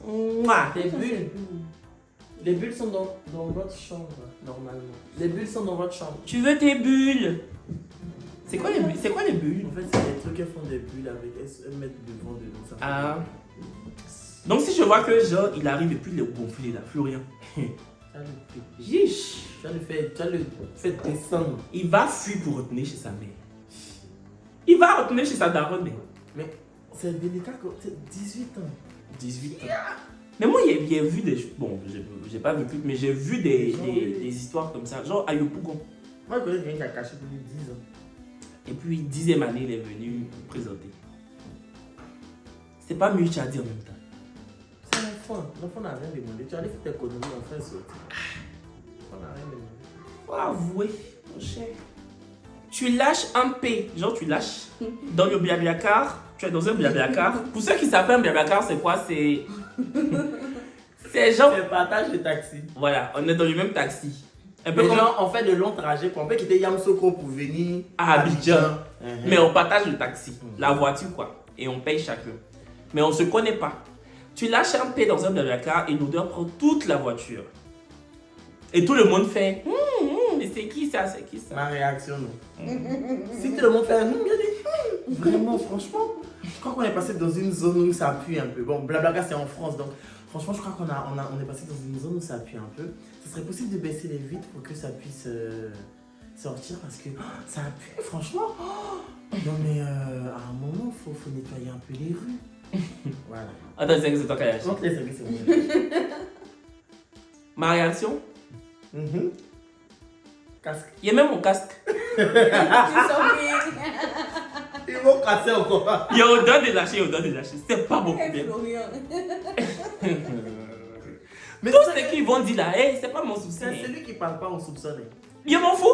[SPEAKER 3] mouah,
[SPEAKER 1] Les bulles. Les bulles sont dans votre chambre, normalement. Les bulles sont dans votre chambre.
[SPEAKER 3] tu veux tes bulles. C'est quoi les bulles? C'est quoi les bulles?
[SPEAKER 1] En fait, c'est des trucs qui font des bulles avec elles mettent devant de nous. Ça fait
[SPEAKER 3] Ah. Donc si je vois que genre il arrive et puis il est gonflé là, plus rien.
[SPEAKER 1] Tu vas le péter.
[SPEAKER 3] Yish.
[SPEAKER 1] Tu vas le faire descendre.
[SPEAKER 3] Il va fuir pour retourner chez sa mère. Il va retourner chez sa daronne.
[SPEAKER 1] Mais c'est délicat, c'est 18 ans.
[SPEAKER 3] 18 ans. Mais moi j'ai vu des choses. Bon, j'ai pas vu tout, mais j'ai vu des histoires comme ça. Genre à Yopougon.
[SPEAKER 1] Moi, je connais quelqu'un qui a caché pour lui 10 ans.
[SPEAKER 3] Et puis 10e année, il est venu présenter. C'est pas mieux Tchadi en même temps.
[SPEAKER 1] C'est l'enfant n'a rien demandé. Tu as allé faire tes économies, l'enfant est sorti. L'enfant n'a rien demandé.
[SPEAKER 3] Faut avouer, mon cher. Tu lâches un P, genre tu lâches dans le Blablacar, tu es dans un Blablacar. Pour ceux qui savent un Blablacar, c'est quoi? C'est genre...
[SPEAKER 1] C'est le partage de taxi.
[SPEAKER 3] Voilà, on est dans le même taxi. Un peu
[SPEAKER 1] Les
[SPEAKER 3] comme
[SPEAKER 1] gens ont fait de longs trajets pour on peut quitter Yamoussoukro pour venir
[SPEAKER 3] à Abidjan. Mais
[SPEAKER 1] Mhm.
[SPEAKER 3] on partage le taxi, la voiture quoi. Et on paye chacun. Mais on se connaît pas. Tu lâches un P dans un Blablacar et l'odeur prend toute la voiture. Et tout le monde fait mais c'est qui ça? C'est qui ça?
[SPEAKER 1] Ma réaction, non. Si tout le monde fait un vraiment, franchement, je crois qu'on est passé dans une zone où ça appuie un peu. Bon, Blablacar, c'est en France, donc franchement, je crois qu'on on est passé dans une zone où ça appuie un peu. Ce serait possible de baisser les vitres pour que ça puisse sortir parce que ça appuie, franchement. Non, mais à un moment, il faut nettoyer un peu les rues. Voilà.
[SPEAKER 3] Attends, c'est toi qui as lâché.
[SPEAKER 1] Donc, les services, c'est bon.
[SPEAKER 3] Ma réaction?
[SPEAKER 1] Casque.
[SPEAKER 3] Il y a même mon casque.
[SPEAKER 2] Tu sortis.
[SPEAKER 1] Ils vont casser encore.
[SPEAKER 3] Il y a odeur de lâcher, odeur de lâcher. C'est pas beaucoup
[SPEAKER 2] Eh,
[SPEAKER 3] bien.
[SPEAKER 2] Florian.
[SPEAKER 1] Mais
[SPEAKER 3] Tout ce qu'ils vont dire là, hey, c'est pas mon souci.
[SPEAKER 1] c'est celui qui parle pas, on soupçonne.
[SPEAKER 3] Je m'en fous.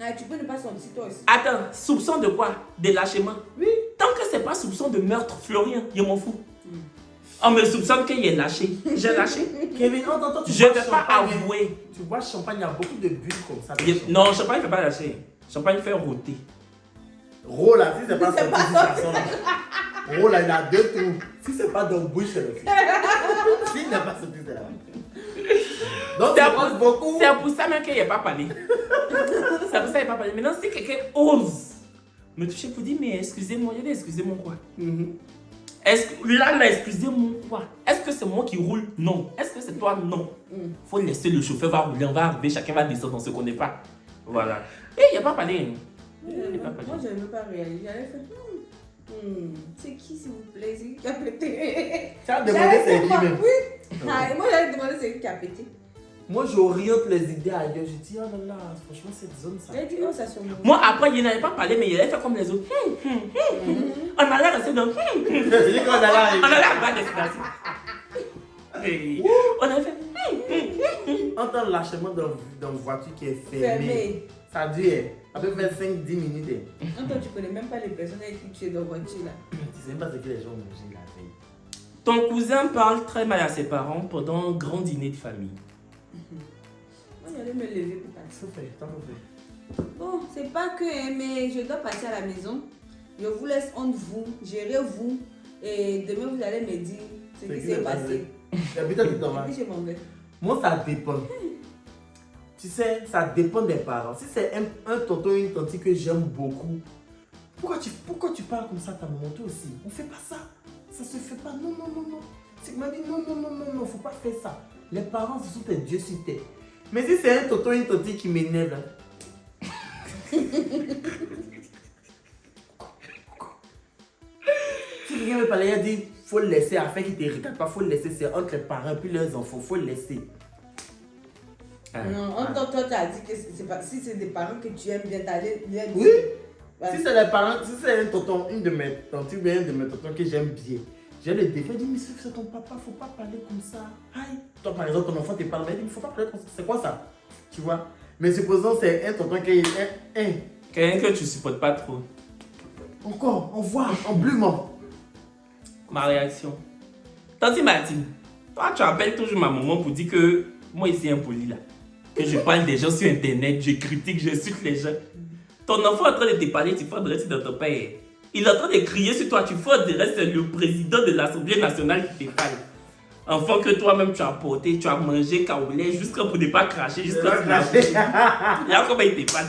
[SPEAKER 2] Ah, tu peux ne pas sortir toi aussi.
[SPEAKER 3] Attends, soupçon de quoi? De lâchement? Oui. Tant que c'est pas soupçon de meurtre, Florian, je m'en fous. On me soupçonne qu'il est lâché. J'ai lâché.
[SPEAKER 1] Kevin, attends, tu
[SPEAKER 3] Je
[SPEAKER 1] bois
[SPEAKER 3] ne vais pas
[SPEAKER 1] champagne.
[SPEAKER 3] avouer.
[SPEAKER 1] Tu bois champagne, il y a beaucoup de bulles comme ça.
[SPEAKER 3] Non, champagne ne fait pas lâcher. Champagne fait rôter.
[SPEAKER 1] Ro là, si c'est pas
[SPEAKER 2] C'est
[SPEAKER 1] sorti
[SPEAKER 2] pas
[SPEAKER 1] du garçon là. Ro là, il a deux trous. Si c'est pas dans le bouche, c'est le cul. S'il n'a pas sorti, c'est la vie. Donc,
[SPEAKER 3] C'est
[SPEAKER 1] ça pose beaucoup.
[SPEAKER 3] pour ça même qu'il n'y a pas parlé. C'est pour ça qu'il n'y a pas parlé. Maintenant, si quelqu'un ose me toucher pour dire, mais excusez-moi, il a dit, excusez-moi quoi? Est-ce que là, excusez-moi quoi? Est-ce que c'est moi qui roule? Non. Est-ce que c'est toi? Non. Faut laisser le chauffeur va rouler, on va arriver, chacun va descendre, on ne se connaît pas. Voilà. Et il n'y a pas parlé.
[SPEAKER 2] Moi, je ne veux pas réaliser. J'allais faire. C'est qui, s'il vous plaît? C'est qui a pété?
[SPEAKER 1] Tu as demandé c'est qui même.
[SPEAKER 2] Oui. Ah, et moi, j'allais demander c'est qui a pété.
[SPEAKER 1] Moi, j'oriente les idées ailleurs. Je dis, oh là là, franchement, cette zone, ça.
[SPEAKER 2] J'allais dire, oh, ça se monte.
[SPEAKER 3] Moi, après, il n'avait pas parlé, mais il avait fait comme les autres. On allait rester dans.
[SPEAKER 1] Je dis qu'on a là.
[SPEAKER 3] On allait à la destination. Et on avait fait.
[SPEAKER 1] Entendre lâchement dans une voiture qui est fermée.
[SPEAKER 2] Fermé.
[SPEAKER 1] Ça dure à peu près 5-10 minutes.
[SPEAKER 2] Toi, tu connais même pas les personnes avec qui tu es dans la voiture là.
[SPEAKER 1] Tu sais même pas ce que les gens ont mangé la veille.
[SPEAKER 3] Ton cousin parle très mal à ses parents pendant un grand dîner de famille.
[SPEAKER 2] Moi, j'allais me lever pour passer.
[SPEAKER 1] Ça fait, t'as fait.
[SPEAKER 2] Bon, c'est pas que, hein, mais je dois passer à la maison. Je vous laisse entre vous, gérez vous. Et demain, vous allez me dire ce qui s'est passé.
[SPEAKER 1] Putain, tu t'en vas.
[SPEAKER 2] Et puis, je m'en vais.
[SPEAKER 1] Moi, ça dépend. Tu sais, ça dépend des parents. Si c'est un tonton ou une tante que j'aime beaucoup, pourquoi tu parles comme ça à ta maman? Toi aussi, on fait pas ça. Ça se fait pas. Non, non, non, non. C'est que m'a dit non, faut pas faire ça. Les parents, ce sont tes dieux sur terre. Mais si c'est un tonton ou une tante qui m'énerve, là. Si quelqu'un me parlait, il a dit, faut le laisser, afin qu'il ne te regarde pas, faut le laisser. C'est entre les parents puis leurs enfants, faut le laisser.
[SPEAKER 2] Non, toi, tu as dit que c'est pas, si c'est des parents que tu aimes bien, t'allais bien dire.
[SPEAKER 1] Oui.
[SPEAKER 2] Ouais.
[SPEAKER 1] Si c'est les parents, si c'est un tonton, une de mes tantes ou bien un de mes tontons que j'aime bien, j'ai le défi, je dis, mais c'est ton papa, faut pas parler comme ça. Aïe. Toi, par exemple, ton enfant te parle, mais il dit, faut pas parler comme ça. C'est quoi ça? Tu vois? Mais supposons c'est un tonton qui est
[SPEAKER 3] Quelqu'un que tu supportes pas trop.
[SPEAKER 1] Encore, on voit, en blumant.
[SPEAKER 3] Ma réaction. Tante Martine, toi tu appelles toujours ma maman pour dire que moi ici impoli là. Que je parle des gens sur internet, je critique, j'insulte les gens. Ton enfant est en train de te parler, tu fais rester dans ton père. Il est en train de crier sur toi, tu fais rester le président de l'Assemblée nationale qui te parle. Enfant que toi-même tu as porté, tu as mangé kaoulé jusqu'à pour ne pas cracher, jusqu'à cracher. Là comment il te parle.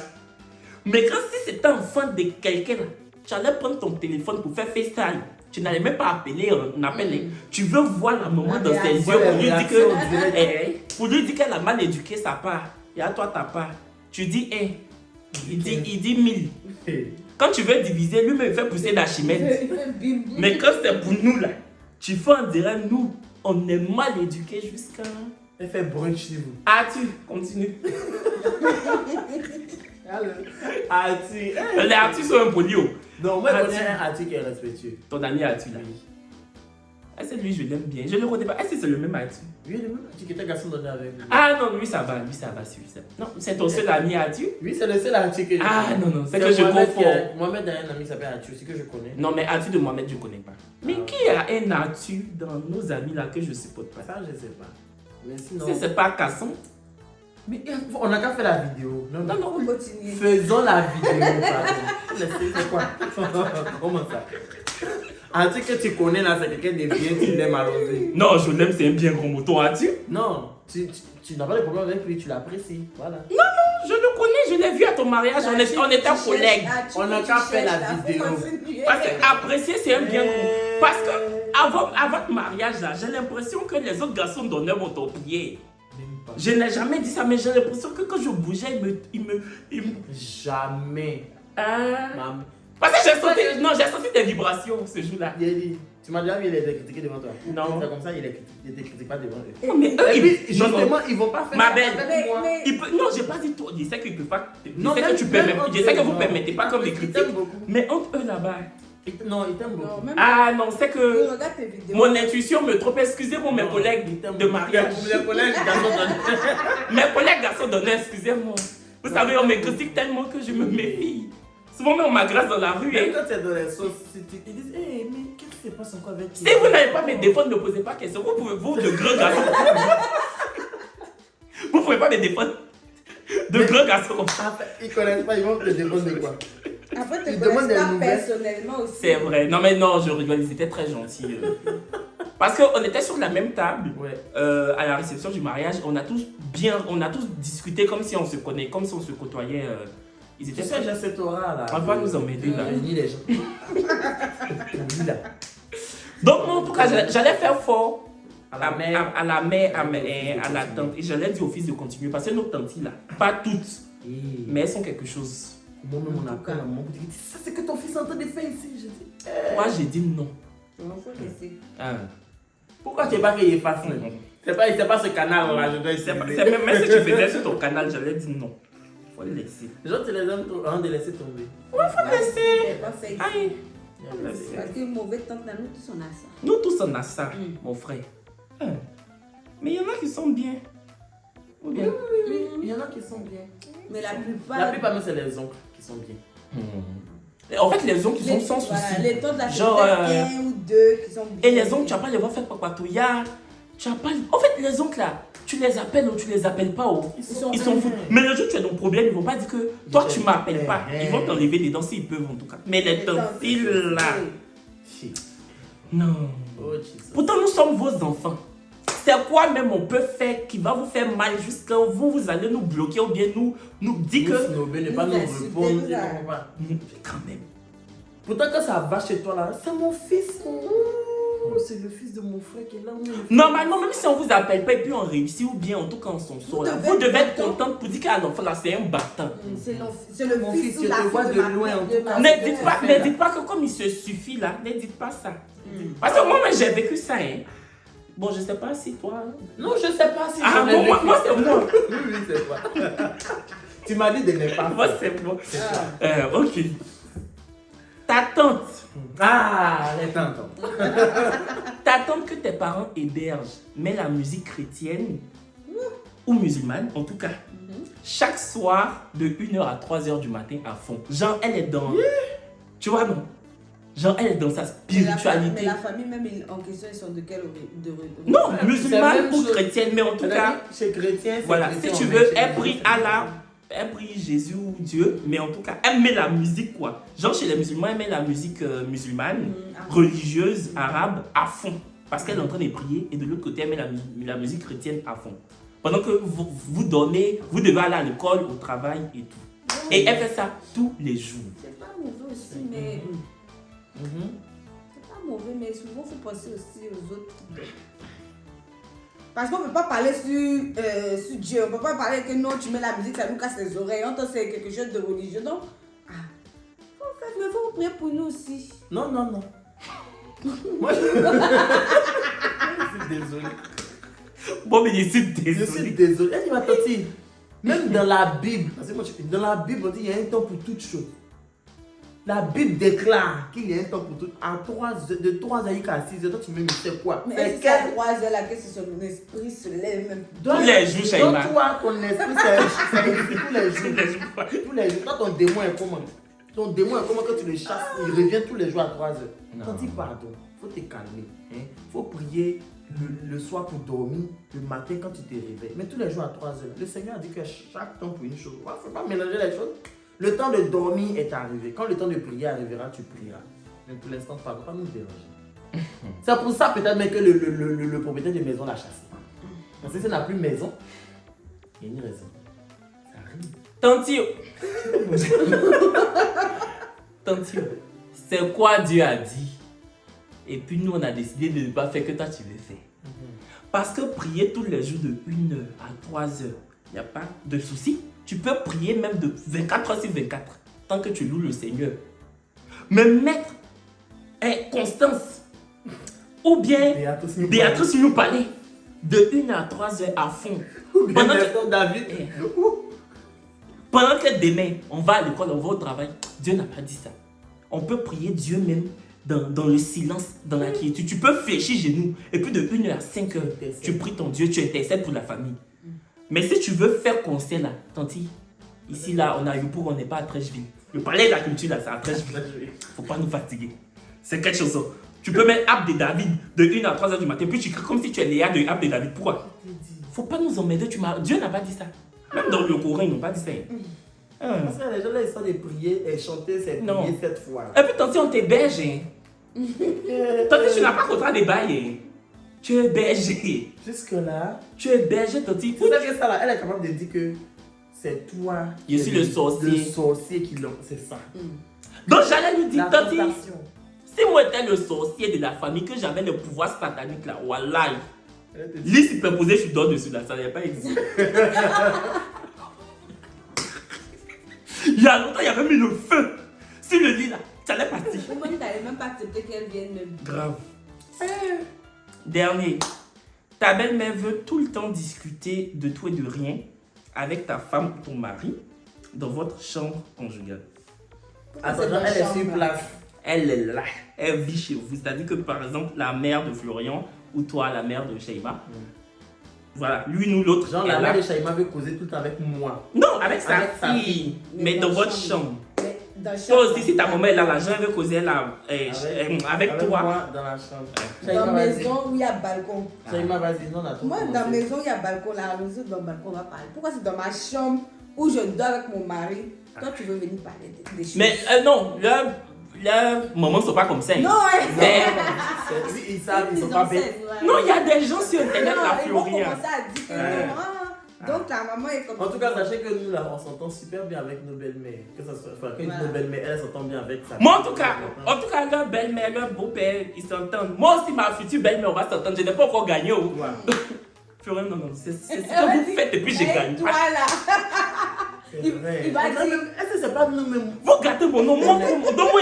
[SPEAKER 3] Mais quand si c'est un enfant de quelqu'un là, tu allais prendre ton téléphone pour faire FaceTime. Tu n'allais même pas appeler, on appelle. Tu veux voir la maman dans ses yeux pour lui dire qu'elle a mal éduqué sa part. Et à toi ta part. Tu dis 1. Il dit 1000. Quand tu veux diviser, lui-même il fait pousser d'Archimède. Mais quand c'est pour nous là, tu fais en direct, nous, on est mal éduqués jusqu'à.
[SPEAKER 1] Elle fait brunch chez vous.
[SPEAKER 3] Arthur, continue.
[SPEAKER 1] Arthur.
[SPEAKER 3] Les Arthur sont impolis.
[SPEAKER 1] Non, moi je connais un Arthur qui est respectueux.
[SPEAKER 3] Ton ami Arthur là. Est-ce que lui, je l'aime bien? Je ne le connais pas. Est-ce que c'est le même Atu?
[SPEAKER 1] Oui, le même petit qui était garçon donné avec lui.
[SPEAKER 3] Ah non, lui, ça va, celui-là. Non, c'est ton seul ami Atu?
[SPEAKER 1] Oui, c'est le seul Atu que je
[SPEAKER 3] Ah
[SPEAKER 1] connais.
[SPEAKER 3] non, c'est que je confonds.
[SPEAKER 1] Mohamed a un ami qui s'appelle Atu, c'est que je connais.
[SPEAKER 3] Non, mais Atu de Mohamed, je ne connais pas. Mais
[SPEAKER 1] Ah.
[SPEAKER 3] qui a un Atu dans nos amis là que je ne supporte pas?
[SPEAKER 1] Ça, je sais pas. Mais sinon.
[SPEAKER 3] Si c'est pas Casson.
[SPEAKER 1] Mais on n'a qu'à faire la vidéo. Non,
[SPEAKER 3] Non, non.
[SPEAKER 2] On continue.
[SPEAKER 1] Faisons la vidéo, pardon. C'est quoi? Comment ça? Un truc que tu connais là, c'est quelqu'un de bien, tu l'aimes arrosé.
[SPEAKER 3] Non, je l'aime, c'est un bien gros moton Atu.
[SPEAKER 1] Non, tu n'as pas de problème avec lui, tu l'apprécies. Voilà.
[SPEAKER 3] Je le connais, je l'ai vu à ton mariage, on était collègues.
[SPEAKER 1] On n'a qu'à faire la vidéo.
[SPEAKER 3] Parce que apprécier, c'est un bien gros. Parce que à votre mariage là, j'ai l'impression que les autres garçons d'honneur m'ont torpillé.
[SPEAKER 1] Même pas.
[SPEAKER 3] Je n'ai jamais dit ça, mais j'ai l'impression que quand je bougeais, il me...
[SPEAKER 1] Jamais.
[SPEAKER 3] Ah.
[SPEAKER 1] Maman.
[SPEAKER 3] Parce que j'ai senti des vibrations ce jour-là.
[SPEAKER 1] Il a dit, tu m'as déjà vu, il a été critiqué devant toi.
[SPEAKER 3] Non.
[SPEAKER 1] C'est comme ça, il ne critique pas devant eux.
[SPEAKER 3] Non, mais eux,
[SPEAKER 1] Et puis,
[SPEAKER 3] non, non.
[SPEAKER 1] justement, ils vont pas faire
[SPEAKER 3] Ma
[SPEAKER 1] ça
[SPEAKER 3] belle.
[SPEAKER 1] avec moi.
[SPEAKER 3] Non, j'ai pas dit toi. Je sais qu'ils peuvent pas. Je
[SPEAKER 1] Non,
[SPEAKER 3] sais
[SPEAKER 1] même-
[SPEAKER 3] que tu permets.
[SPEAKER 1] même
[SPEAKER 3] Je sais que
[SPEAKER 1] eux,
[SPEAKER 3] vous
[SPEAKER 1] non.
[SPEAKER 3] permettez pas comme les
[SPEAKER 1] Ils
[SPEAKER 3] critiques.
[SPEAKER 1] t'aiment beaucoup.
[SPEAKER 3] Mais entre eux là-bas.
[SPEAKER 1] Non, ils t'aiment
[SPEAKER 2] Non,
[SPEAKER 1] beaucoup.
[SPEAKER 2] même
[SPEAKER 3] Ah non, c'est que
[SPEAKER 2] regarde tes vidéos.
[SPEAKER 3] mon intuition me trompe. Excusez-moi mes
[SPEAKER 1] Non,
[SPEAKER 3] collègues
[SPEAKER 1] ils t'aiment
[SPEAKER 3] de
[SPEAKER 1] beaucoup.
[SPEAKER 3] mariage.
[SPEAKER 1] Les collègues garçons de...
[SPEAKER 3] Mes collègues garçons d'honneur, excusez-moi. Vous savez, on me critique tellement que je me méfie. Souvent, même on m'agresse dans la rue.
[SPEAKER 1] Même
[SPEAKER 3] Hein.
[SPEAKER 1] quand tu es dans les sauces, ils disent, hé, mais qu'est-ce qui se passe encore avec
[SPEAKER 3] Si vous n'avez pas mes défauts, ne me posez pas de questions. Vous pouvez, vous, de grands garçons. Vous pouvez pas me défendre. De grands garçons comme ça.
[SPEAKER 1] En fait, ils connaissent pas, ils vont te demander quoi.
[SPEAKER 2] Après, tu
[SPEAKER 1] Ils
[SPEAKER 2] ne
[SPEAKER 1] demandent
[SPEAKER 2] connais
[SPEAKER 1] des
[SPEAKER 2] pas
[SPEAKER 1] nouvelles.
[SPEAKER 2] personnellement aussi.
[SPEAKER 3] C'est vrai. Non, mais non, je rigole. Ils étaient très gentils. Parce qu'on était sur la même table.
[SPEAKER 1] Ouais.
[SPEAKER 3] À la réception du mariage, on a tous discuté comme si on se connaissait, comme si on se côtoyait. Ils
[SPEAKER 1] Tu
[SPEAKER 3] étaient
[SPEAKER 1] sais, j'ai cette aura là.
[SPEAKER 3] On va nous emmêler là.
[SPEAKER 1] Ni les gens. Oui, là.
[SPEAKER 3] Donc moi, en tout cas, j'allais faire fort
[SPEAKER 1] À la mère.
[SPEAKER 3] à la mère, à la tante. Et j'allais dire au fils de continuer. Parce que nos tantes là, pas toutes, mais elles sont quelque chose.
[SPEAKER 1] Moi-même, on appelle à mon dit, ça c'est que ton fils est en train de faire ici. Je dis,
[SPEAKER 3] Moi, j'ai dit non.
[SPEAKER 2] Il faut laisser.
[SPEAKER 3] Ah.
[SPEAKER 1] pourquoi tu n'es pas qu'il efface c'est pas ce canal là, je dois essayer.
[SPEAKER 3] Même si tu faisais sur ton canal, j'allais dire non. Faut le laisser.
[SPEAKER 1] Les gens, tu les aimes trop, avant de laisser tomber.
[SPEAKER 3] Faut laisser.
[SPEAKER 2] Pas fait ici.
[SPEAKER 3] Aïe.
[SPEAKER 2] Parce que mauvais tante, là, nous tous on a ça.
[SPEAKER 3] Nous tous on a ça,
[SPEAKER 2] Mm.
[SPEAKER 3] mon frère. Mais il y en a qui sont bien. Ou bien.
[SPEAKER 1] Il y en a qui sont bien.
[SPEAKER 2] Mais la plupart.
[SPEAKER 1] La plupart, même, c'est les oncles qui sont bien.
[SPEAKER 3] En fait, les oncles qui sont
[SPEAKER 2] les-
[SPEAKER 3] sans
[SPEAKER 2] voilà,
[SPEAKER 3] souci.
[SPEAKER 2] les tantes, là, c'est
[SPEAKER 3] Genre,
[SPEAKER 2] peut-être un ou deux qui sont bien.
[SPEAKER 3] Et les oncles, tu vas pas les voir faire papatouillard. Tu vas pas. En fait, les oncles là, tu les appelles ou tu les appelles pas. Oh. Ils sont fous. Mais le jour où tu as ton problème, ils vont pas dire que toi tu m'appelles pas. Ils vont t'enlever les dents s'ils peuvent en tout cas. Mais les tantilles là.
[SPEAKER 1] Shit.
[SPEAKER 3] Non.
[SPEAKER 1] Oh, Jesus.
[SPEAKER 3] Pourtant, nous sommes vos enfants. C'est quoi même on peut faire qui va vous faire mal jusqu'à vous allez nous bloquer ou bien nous dire
[SPEAKER 1] Nous
[SPEAKER 3] que.
[SPEAKER 1] snobber, ne pas
[SPEAKER 2] nous
[SPEAKER 1] nous
[SPEAKER 2] insulter,
[SPEAKER 1] répondre.
[SPEAKER 2] nous
[SPEAKER 1] tu
[SPEAKER 2] a-
[SPEAKER 1] comprends pas.
[SPEAKER 3] Quand même.
[SPEAKER 1] Pourtant, quand ça va chez toi là, c'est mon fils. Oh, c'est le fils de mon frère qui est là.
[SPEAKER 3] Normalement, même si on vous appelle pas et puis on réussit ou bien en tout cas on s'en sort là, vous devez être contente pour dire qu'un enfant là c'est un bâton.
[SPEAKER 2] C'est le
[SPEAKER 1] Mon
[SPEAKER 2] fils
[SPEAKER 1] fils,
[SPEAKER 2] ou
[SPEAKER 1] je
[SPEAKER 2] la
[SPEAKER 1] te
[SPEAKER 2] fille
[SPEAKER 1] vois de
[SPEAKER 2] ma
[SPEAKER 1] loin,
[SPEAKER 2] mère,
[SPEAKER 1] en
[SPEAKER 2] de
[SPEAKER 1] tout
[SPEAKER 2] ma
[SPEAKER 1] cas.
[SPEAKER 2] mère.
[SPEAKER 3] Ne dites pas que comme il se suffit là, ne dites pas ça. Parce que moi j'ai vécu ça. Hein. Bon, je sais pas si toi.
[SPEAKER 1] Non, je sais pas si
[SPEAKER 3] Ah
[SPEAKER 1] j'en ai
[SPEAKER 3] bon,
[SPEAKER 1] vécu.
[SPEAKER 3] moi c'est moi.
[SPEAKER 1] Oui, c'est toi. Tu m'as dit de ne pas.
[SPEAKER 3] Moi c'est moi. Ok. Ta tante.
[SPEAKER 1] Ah, les tantes.
[SPEAKER 3] Ta tante que tes parents hébergent met la musique chrétienne ou musulmane, en tout cas, chaque soir de 1h à 3h du matin à fond. Genre, elle est dans. Tu vois, non? Genre, elle est dans sa
[SPEAKER 2] Mais
[SPEAKER 3] spiritualité.
[SPEAKER 2] la famille même en question, ils sont de quelle
[SPEAKER 3] Non,
[SPEAKER 1] C'est
[SPEAKER 3] musulmane
[SPEAKER 1] la même
[SPEAKER 3] ou
[SPEAKER 1] chose.
[SPEAKER 3] chrétienne, mais en tout cas,
[SPEAKER 1] chez chrétien, c'est
[SPEAKER 3] voilà,
[SPEAKER 1] chrétien,
[SPEAKER 3] si tu
[SPEAKER 1] on
[SPEAKER 3] veux,
[SPEAKER 1] met chez
[SPEAKER 3] elle
[SPEAKER 1] les
[SPEAKER 3] prie
[SPEAKER 1] autres,
[SPEAKER 3] Allah, elle prie Jésus ou Dieu, mais en tout cas, elle met la musique, quoi. Genre, chez les musulmans, elle met la musique musulmane, religieuse, arabe, à fond. Parce qu'elle est en train de prier, et de l'autre côté, elle met la musique chrétienne à fond. Pendant que vous dormez, vous devez aller à l'école, au travail et tout. Et elle fait ça tous les jours.
[SPEAKER 2] C'est pas mauvais aussi, mais. C'est pas mauvais, mais souvent, il faut penser aussi aux autres. Parce qu'on ne peut pas parler sur Dieu. On ne peut pas parler que non, tu mets la musique, ça nous casse les oreilles. On pense que c'est quelque chose de religieux. Donc, faut faire, mais il faut prier pour nous aussi.
[SPEAKER 1] Non, non, non. Moi, je suis désolé.
[SPEAKER 3] Bon, mais je suis
[SPEAKER 1] Je suis
[SPEAKER 3] désolé.
[SPEAKER 1] désolé. Elle dit, ma tante, même dans la Bible, parce que moi, dans la Bible, on dit qu'il y a un temps pour toutes choses. La Bible déclare qu'il y a un temps pour tout. De 3 h à 6 h, toi tu me dis c'est quoi?
[SPEAKER 2] Mais
[SPEAKER 1] C'est
[SPEAKER 2] est-ce qu'à 3 h là, que son esprit se lève même?
[SPEAKER 3] Tous les jours, Shaima.
[SPEAKER 1] Donc toi, ton esprit, c'est tous les jours. Tous les jours. Toi, ton démon est comment? Ton démon est comment quand tu le chasses? Il revient tous les jours à 3 h. T'en dis pardon. Faut te calmer. Hein? Faut prier le soir pour dormir, le matin quand tu te réveilles. Mais tous les jours à 3 h. Le Seigneur a dit que chaque temps pour une chose. Il ne faut pas mélanger les choses. Le temps de dormir est arrivé. Quand le temps de prier arrivera, tu prieras. Mais pour l'instant, pas nous déranger. C'est pour ça peut-être même que le propriétaire de maison l'a chassé. Parce que s'il n'a plus de maison, il y a une raison. Ça arrive.
[SPEAKER 3] Tantio. Tantio, c'est quoi Dieu a dit? Et puis nous, on a décidé de ne pas faire que toi, tu le fais. Parce que prier tous les jours de 1 h à 3 h, il n'y a pas de souci. Tu peux prier même de 24 h sur 24, tant que tu loues le Seigneur. Mais mettre Constance, ou bien Béatrice nous parler de 1 h à 3 h à fond. Pendant que
[SPEAKER 1] David.
[SPEAKER 3] Pendant que demain, on va à l'école, on va au travail, Dieu n'a pas dit ça. On peut prier Dieu même dans le silence, dans la quiétude. Tu peux fléchir genoux et puis de 1 h à 5 h, tu pries ton Dieu, tu intercèdes pour la famille. Mais si tu veux faire concert là, tanti, ici là, on a eu pour on n'est pas à Trècheville. Le palais de la culture là, c'est à Trècheville. Faut pas nous fatiguer. C'est quelque chose. Tu peux mettre App de David de 1 h à 3 h du matin, puis tu cries comme si tu es Léa de App de David. Pourquoi? Faut pas nous emmerder. Dieu n'a pas dit ça. Même dans le Coran, ils n'ont pas dit ça.
[SPEAKER 1] Parce que les gens là, ils sont de prier et chanter, c'est prier 7 fois.
[SPEAKER 3] Et puis tanti, on t'héberge. Tanti, tu n'as pas contrat de bail. Tu es berger.
[SPEAKER 1] Jusque-là.
[SPEAKER 3] Tu es berger, tanti.
[SPEAKER 1] C'est ça que ça là, elle est capable de dire que c'est toi.
[SPEAKER 3] Je suis le sorcier.
[SPEAKER 1] Le sorcier qui l'a. C'est ça.
[SPEAKER 3] Donc j'allais lui dire, tanti,
[SPEAKER 1] tentation.
[SPEAKER 3] si moi j'étais le sorcier de la famille, que j'avais le pouvoir satanique là, wallah. Lit superposé, je dors dessus là, ça n'a pas existé. Il y a longtemps, il y avait mis le feu sur le lit là, ça allait partir.
[SPEAKER 2] Ou même, t'avais même pas accepté qu'elle vienne même.
[SPEAKER 3] Grave. Dernier, ta belle-mère veut tout le temps discuter de tout et de rien avec ta femme ou ton mari dans votre chambre conjugale.
[SPEAKER 1] Attends, elle est sur place.
[SPEAKER 3] Elle est là, elle vit chez vous. C'est-à-dire que par exemple, la mère de Florian ou toi, la mère de Shaima, voilà, lui ou l'autre.
[SPEAKER 1] Genre, la mère de Shaima veut causer tout le temps avec moi.
[SPEAKER 3] Non, avec sa
[SPEAKER 1] sa
[SPEAKER 3] fille, mais dans votre chambre.
[SPEAKER 2] Mais dans la
[SPEAKER 3] Toi
[SPEAKER 2] chambre,
[SPEAKER 3] aussi, si ta maman est là, la elle veut causer là, avec toi.
[SPEAKER 1] Moi dans la chambre.
[SPEAKER 2] dans la maison où il y a balcon.
[SPEAKER 1] Shaima, vas-y, non, on a tout
[SPEAKER 2] Moi,
[SPEAKER 1] commencé.
[SPEAKER 2] dans la maison où il y a balcon, la maison dans le balcon, on va parler. Pourquoi c'est dans ma chambre où je dors avec mon mari? Toi, tu veux venir parler des choses.
[SPEAKER 3] Mais non, là, maman ne sont pas comme ça.
[SPEAKER 2] Non, ouais.
[SPEAKER 1] Ils savent, ils sont pas bêtes.
[SPEAKER 3] Non, il y a des gens sur internet,
[SPEAKER 2] Non,
[SPEAKER 3] la
[SPEAKER 2] ils vont
[SPEAKER 3] Florian.
[SPEAKER 2] commencer à dire que non. Donc ta maman est comme
[SPEAKER 1] En tout cas, sachez que nous, là, on s'entend super bien avec nos belles-mères. Que ça soit, enfin, que nos belles-mères, elles s'entendent bien avec ça.
[SPEAKER 3] Moi, en tout cas, leur belle-mère, leur beau-père, ils s'entendent. Moi aussi, ma future belle-mère, on va s'entendre. Je n'ai pas encore gagné. Florian, non, c'est ce que vous faites et puis j'ai gagné.
[SPEAKER 2] Toi là.
[SPEAKER 1] C'est vrai.
[SPEAKER 2] il va dire-
[SPEAKER 1] Est-ce que c'est pas nous-mêmes?
[SPEAKER 3] Vous gâtez mon nom. Moi,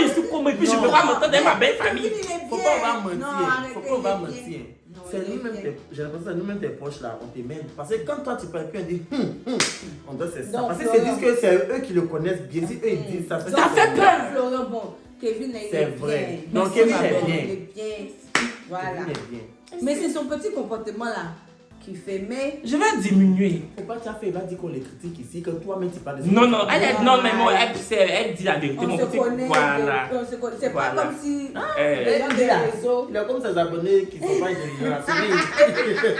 [SPEAKER 3] je suis comme et puis je ne peux pas m'entendre dans ma belle famille.
[SPEAKER 1] Faut pas on va mentir.
[SPEAKER 2] Non, arrêtez,
[SPEAKER 1] Faut pas on va
[SPEAKER 2] il est bien.
[SPEAKER 1] mentir.
[SPEAKER 2] Non,
[SPEAKER 1] C'est
[SPEAKER 2] il est
[SPEAKER 1] nous-mêmes,
[SPEAKER 2] bien.
[SPEAKER 1] j'ai l'impression que c'est nous-mêmes tes proches là, on t'aimène. Parce que quand toi tu parles plus, on dit on doit c'est ça.
[SPEAKER 2] Donc,
[SPEAKER 1] Parce que
[SPEAKER 2] Florian-
[SPEAKER 1] c'est juste que c'est eux qui le connaissent bien. Si eux ils disent ça,
[SPEAKER 2] Donc,
[SPEAKER 3] Ça fait peur.
[SPEAKER 2] Florian, bon, Kevin, il
[SPEAKER 1] C'est
[SPEAKER 2] est
[SPEAKER 1] vrai.
[SPEAKER 2] bien.
[SPEAKER 1] Non,
[SPEAKER 2] Mais
[SPEAKER 1] Kevin
[SPEAKER 2] c'est
[SPEAKER 1] est
[SPEAKER 2] bon,
[SPEAKER 1] bien.
[SPEAKER 2] il est bien. Voilà.
[SPEAKER 1] Il est bien.
[SPEAKER 2] Mais c'est son petit comportement là qui fait. Mais
[SPEAKER 3] Je vais diminuer.
[SPEAKER 1] Faut pas tu as fait, il va dire qu'on les critique ici, que toi-même tu parles de
[SPEAKER 3] Non, non, non, mais moi, elle dit la vérité.
[SPEAKER 2] on
[SPEAKER 3] Mon
[SPEAKER 2] se
[SPEAKER 3] petit,
[SPEAKER 2] connaît.
[SPEAKER 3] voilà.
[SPEAKER 2] On se connaît. C'est
[SPEAKER 3] Voilà.
[SPEAKER 2] pas comme si
[SPEAKER 3] Eh,
[SPEAKER 2] les gens des réseaux.
[SPEAKER 1] Il a comme ses abonnés qui sont pas intelligents.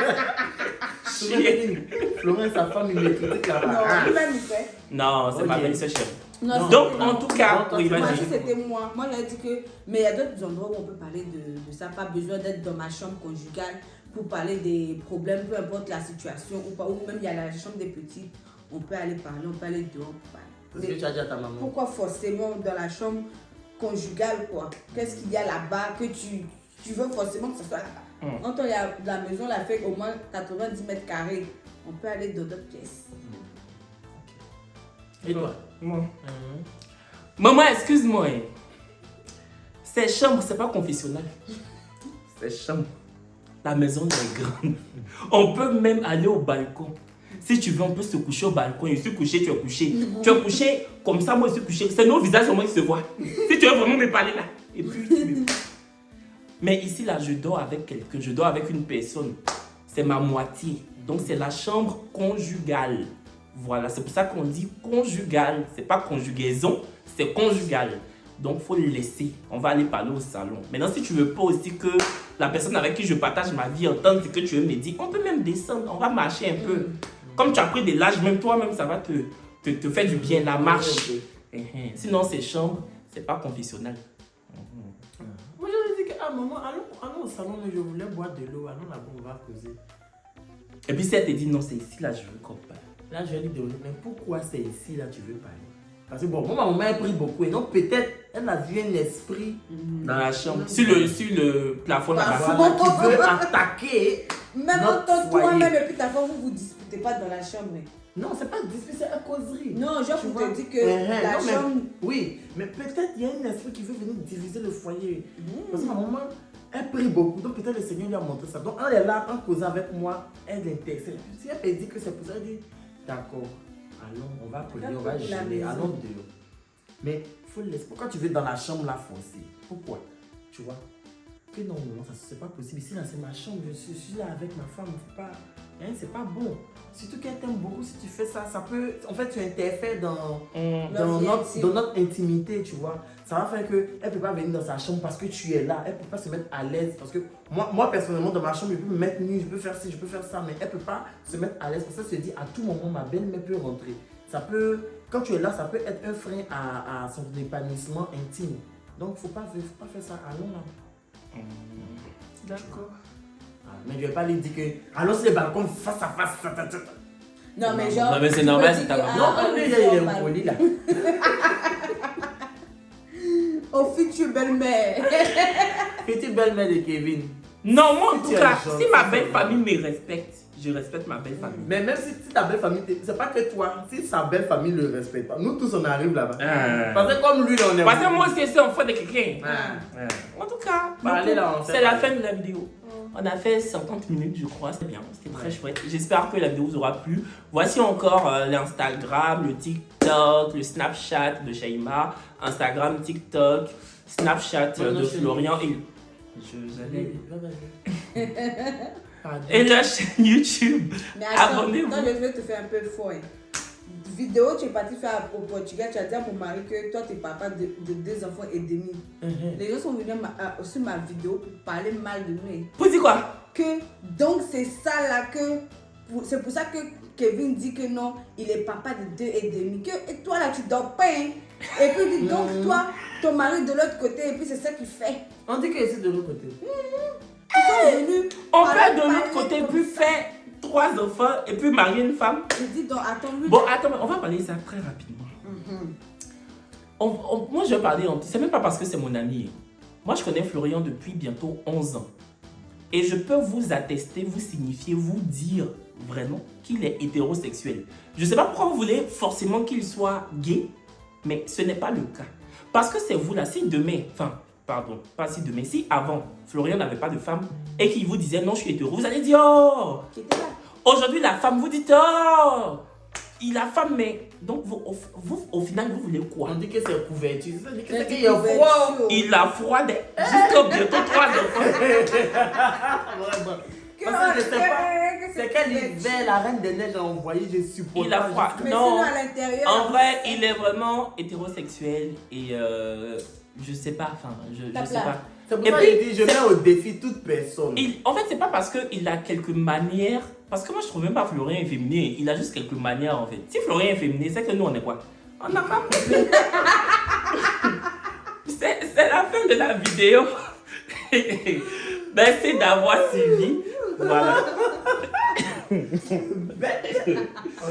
[SPEAKER 1] C'est Florent, sa femme, il me critique là-bas.
[SPEAKER 2] Non, lui-même il fait.
[SPEAKER 3] Non, c'est
[SPEAKER 1] Ok.
[SPEAKER 3] ma belle-sœur chérie.
[SPEAKER 2] Non,
[SPEAKER 3] Donc,
[SPEAKER 2] c'est-
[SPEAKER 3] en tout cas,
[SPEAKER 1] Non,
[SPEAKER 3] oui,
[SPEAKER 2] Moi,
[SPEAKER 3] vas-y.
[SPEAKER 2] si c'était moi, j'aurais dit que. Mais il y a d'autres endroits où on peut parler de ça. Pas besoin d'être dans ma chambre conjugale pour parler des problèmes, peu importe la situation ou pas. Ou même il y a la chambre des petits. On peut aller parler, on peut aller dehors pour parler.
[SPEAKER 1] C'est ce que tu as dit à ta maman.
[SPEAKER 2] Pourquoi forcément dans la chambre conjugale, quoi? Qu'est-ce qu'il y a là-bas que tu veux forcément que ce soit là-bas? Quand il y a la maison, la fait au moins 90 mètres carrés, on peut aller dans d'autres pièces.
[SPEAKER 1] Et toi?
[SPEAKER 3] Moi. Maman, excuse-moi. Hein. Ces chambres, c'est pas confessionnal. Ces chambres. La maison est grande. On peut même aller au balcon. Si tu veux, on peut se coucher au balcon. Je suis couché, tu es couché. Tu es couché comme ça, moi je suis couché. C'est nos visages au moins qui se voient. Si tu veux vraiment me parler là. Et puis, mais ici, là, je dors avec quelqu'un. Je dors avec une personne. C'est ma moitié. Donc, c'est la chambre conjugale. Voilà, c'est pour ça qu'on dit conjugale. C'est pas conjugaison, c'est conjugal. Donc, il faut le laisser. On va aller parler au salon. Maintenant, si tu veux pas aussi que la personne avec qui je partage ma vie entende ce que tu veux me dire, on peut même descendre. On va marcher un peu. Comme tu as pris de l'âge, même toi-même, ça va te faire du bien, la marche. Sinon, ces chambres, c'est pas confessionnel.
[SPEAKER 1] Moi, j'avais dit que, ah, maman, allons au salon, mais je voulais boire de l'eau. Allons là-bas, on va causer.
[SPEAKER 3] Et puis, si elle te dit non, c'est ici, là, je veux qu'on parle.
[SPEAKER 1] Là, je lui ai dit, mais pourquoi c'est ici, là, tu veux parler? Parce que bon, moi, ma maman a pris beaucoup. Et donc, peut-être, elle a vu un esprit
[SPEAKER 3] dans la chambre. Sur le plafond, là-bas.
[SPEAKER 1] Voilà, qui veut attaquer.
[SPEAKER 2] Même entre toi-même et puis ta femme, vous ne disputez pas dans la chambre.
[SPEAKER 1] Non, c'est pas dispute, c'est une causerie.
[SPEAKER 2] Non, genre,
[SPEAKER 1] Tu
[SPEAKER 2] vous
[SPEAKER 1] vois?
[SPEAKER 2] te dit que la
[SPEAKER 1] non, mais-
[SPEAKER 2] chambre.
[SPEAKER 1] Oui, mais peut-être il y a un esprit qui veut venir diviser le foyer. Parce que ma maman, elle prie beaucoup, donc peut-être le Seigneur lui a montré ça. Donc, elle est là, en causant avec moi, elle intercède. Si elle dit que c'est pour ça, elle dit, d'accord, allons, on va prier, on va gêner, allons dehors. Mais il faut le laisser. Pourquoi tu veux dans la chambre là forcer? Pourquoi? Tu vois? Que non, ça c'est pas possible. Ici, là, c'est ma chambre, je suis là avec ma femme, faut pas. Hein, c'est pas bon. Surtout qu'elle t'aime beaucoup, si tu fais ça, ça peut. En fait, tu interfères dans notre intimité, tu vois. Ça va faire qu'elle ne peut pas venir dans sa chambre parce que tu es là. Elle ne peut pas se mettre à l'aise. Parce que moi, personnellement, dans ma chambre, je peux me mettre nu, je peux faire ci, je peux faire ça, mais elle ne peut pas se mettre à l'aise. Parce que ça se dit à tout moment, ma belle-mère peut rentrer. Ça peut, quand tu es là, ça peut être un frein à son épanouissement intime. Donc, il ne faut pas faire ça. Allons là.
[SPEAKER 3] D'accord.
[SPEAKER 1] Mais je ne vais pas lui dire que allons sur le balcon face à face.
[SPEAKER 2] Non, mais genre.
[SPEAKER 3] Non, mais c'est normal, c'est ta maman.
[SPEAKER 1] Non, comme lui, il est poli là.
[SPEAKER 2] Au futur belle-mère.
[SPEAKER 1] Petite belle-mère de Kevin.
[SPEAKER 3] Non, moi en
[SPEAKER 1] Si
[SPEAKER 3] tout
[SPEAKER 1] tu es
[SPEAKER 3] cas,
[SPEAKER 1] gentil,
[SPEAKER 3] si ma
[SPEAKER 1] c'est
[SPEAKER 3] belle
[SPEAKER 1] bon.
[SPEAKER 3] famille me respecte, je respecte ma belle famille.
[SPEAKER 1] Mais même si ta belle famille, c'est pas que toi, si sa belle famille ne le respecte pas, nous tous on arrive là-bas. Parce que comme lui, là, on est.
[SPEAKER 3] Parce que moi aussi, c'est enfant de quelqu'un.
[SPEAKER 1] Ah.
[SPEAKER 3] En tout cas,
[SPEAKER 1] Allez, là, on
[SPEAKER 3] c'est
[SPEAKER 1] fait
[SPEAKER 3] la
[SPEAKER 1] parler.
[SPEAKER 3] fin de la vidéo. On a fait 50 minutes, je crois. C'était bien, c'était très chouette. J'espère que la vidéo vous aura plu. Voici encore l'Instagram, le TikTok, le Snapchat de Shaima, Instagram, TikTok, Snapchat
[SPEAKER 1] Non,
[SPEAKER 3] de
[SPEAKER 1] chez
[SPEAKER 3] Florian et
[SPEAKER 1] Pardon.
[SPEAKER 3] et la chaîne YouTube.
[SPEAKER 2] Mais attends,
[SPEAKER 3] Abonnez-vous.
[SPEAKER 2] toi, je vais te faire un peu fort. Vidéo, tu es parti faire au Portugal, tu as dit à mon mari que toi, tu es papa de 2 enfants et demi. Les gens sont venus sur ma vidéo pour parler mal de nous.
[SPEAKER 3] Vous dites quoi?
[SPEAKER 2] Que, donc, c'est ça là que. C'est pour ça que Kevin dit que non, il est papa de 2 et demi. Et toi là, tu dors pas. Hein? Et puis, dit, donc, toi, ton mari de l'autre côté, et puis c'est ça qu'il fait.
[SPEAKER 1] On dit que c'est de l'autre côté.
[SPEAKER 2] Ils sont venus.
[SPEAKER 3] On
[SPEAKER 2] parler-
[SPEAKER 3] peut de l'autre
[SPEAKER 2] parler
[SPEAKER 3] côté
[SPEAKER 2] comme
[SPEAKER 3] puis
[SPEAKER 2] ça.
[SPEAKER 3] faire 3 enfants et puis marier une femme.
[SPEAKER 2] Je dis donc, attends, lui.
[SPEAKER 3] Bon, attends, on va parler de ça très rapidement. Moi, je vais parler, c'est même pas parce que c'est mon ami. Moi, je connais Florian depuis bientôt 11 ans. Et je peux vous attester, vous signifier, vous dire vraiment qu'il est hétérosexuel. Je sais pas pourquoi vous voulez forcément qu'il soit gay, mais ce n'est pas le cas. Parce que c'est vous là, si demain, enfin, pardon, pas si demain, si avant, Florian n'avait pas de femme et qu'il vous disait non, je suis hétéro, vous allez dire oh!
[SPEAKER 2] Qui était là.
[SPEAKER 3] Aujourd'hui, la femme vous dit oh! Il a femme, mais donc vous, au final, vous voulez quoi?
[SPEAKER 1] On dit que c'est couverture. Ça dit que
[SPEAKER 2] C'est
[SPEAKER 1] c'est qu'il y a
[SPEAKER 2] couverture.
[SPEAKER 1] froid.
[SPEAKER 3] Il a froid jusqu'à bientôt 3 enfants.
[SPEAKER 1] Vraiment. Parce que je sais pas. C'est quel hiver la Reine des Neiges a envoyé, je suppose.
[SPEAKER 3] Il a froid.
[SPEAKER 2] Mais
[SPEAKER 3] Non.
[SPEAKER 2] sinon, à l'intérieur.
[SPEAKER 3] En vrai, il est vraiment hétérosexuel et je sais pas, enfin, je
[SPEAKER 2] Tape
[SPEAKER 3] sais
[SPEAKER 2] là.
[SPEAKER 3] pas.
[SPEAKER 1] C'est pour
[SPEAKER 3] Et
[SPEAKER 1] ça
[SPEAKER 3] puis,
[SPEAKER 1] qu'il dit, je mets au défi toute personne.
[SPEAKER 3] En fait, c'est pas parce qu'il a quelques manières. Parce que moi, je trouve même pas Florian efféminé. Il a juste quelques manières en fait. Si Florian est efféminé, c'est que nous, on est quoi? On n'a pas compris. C'est la fin de la vidéo. Merci d'avoir suivi. Voilà.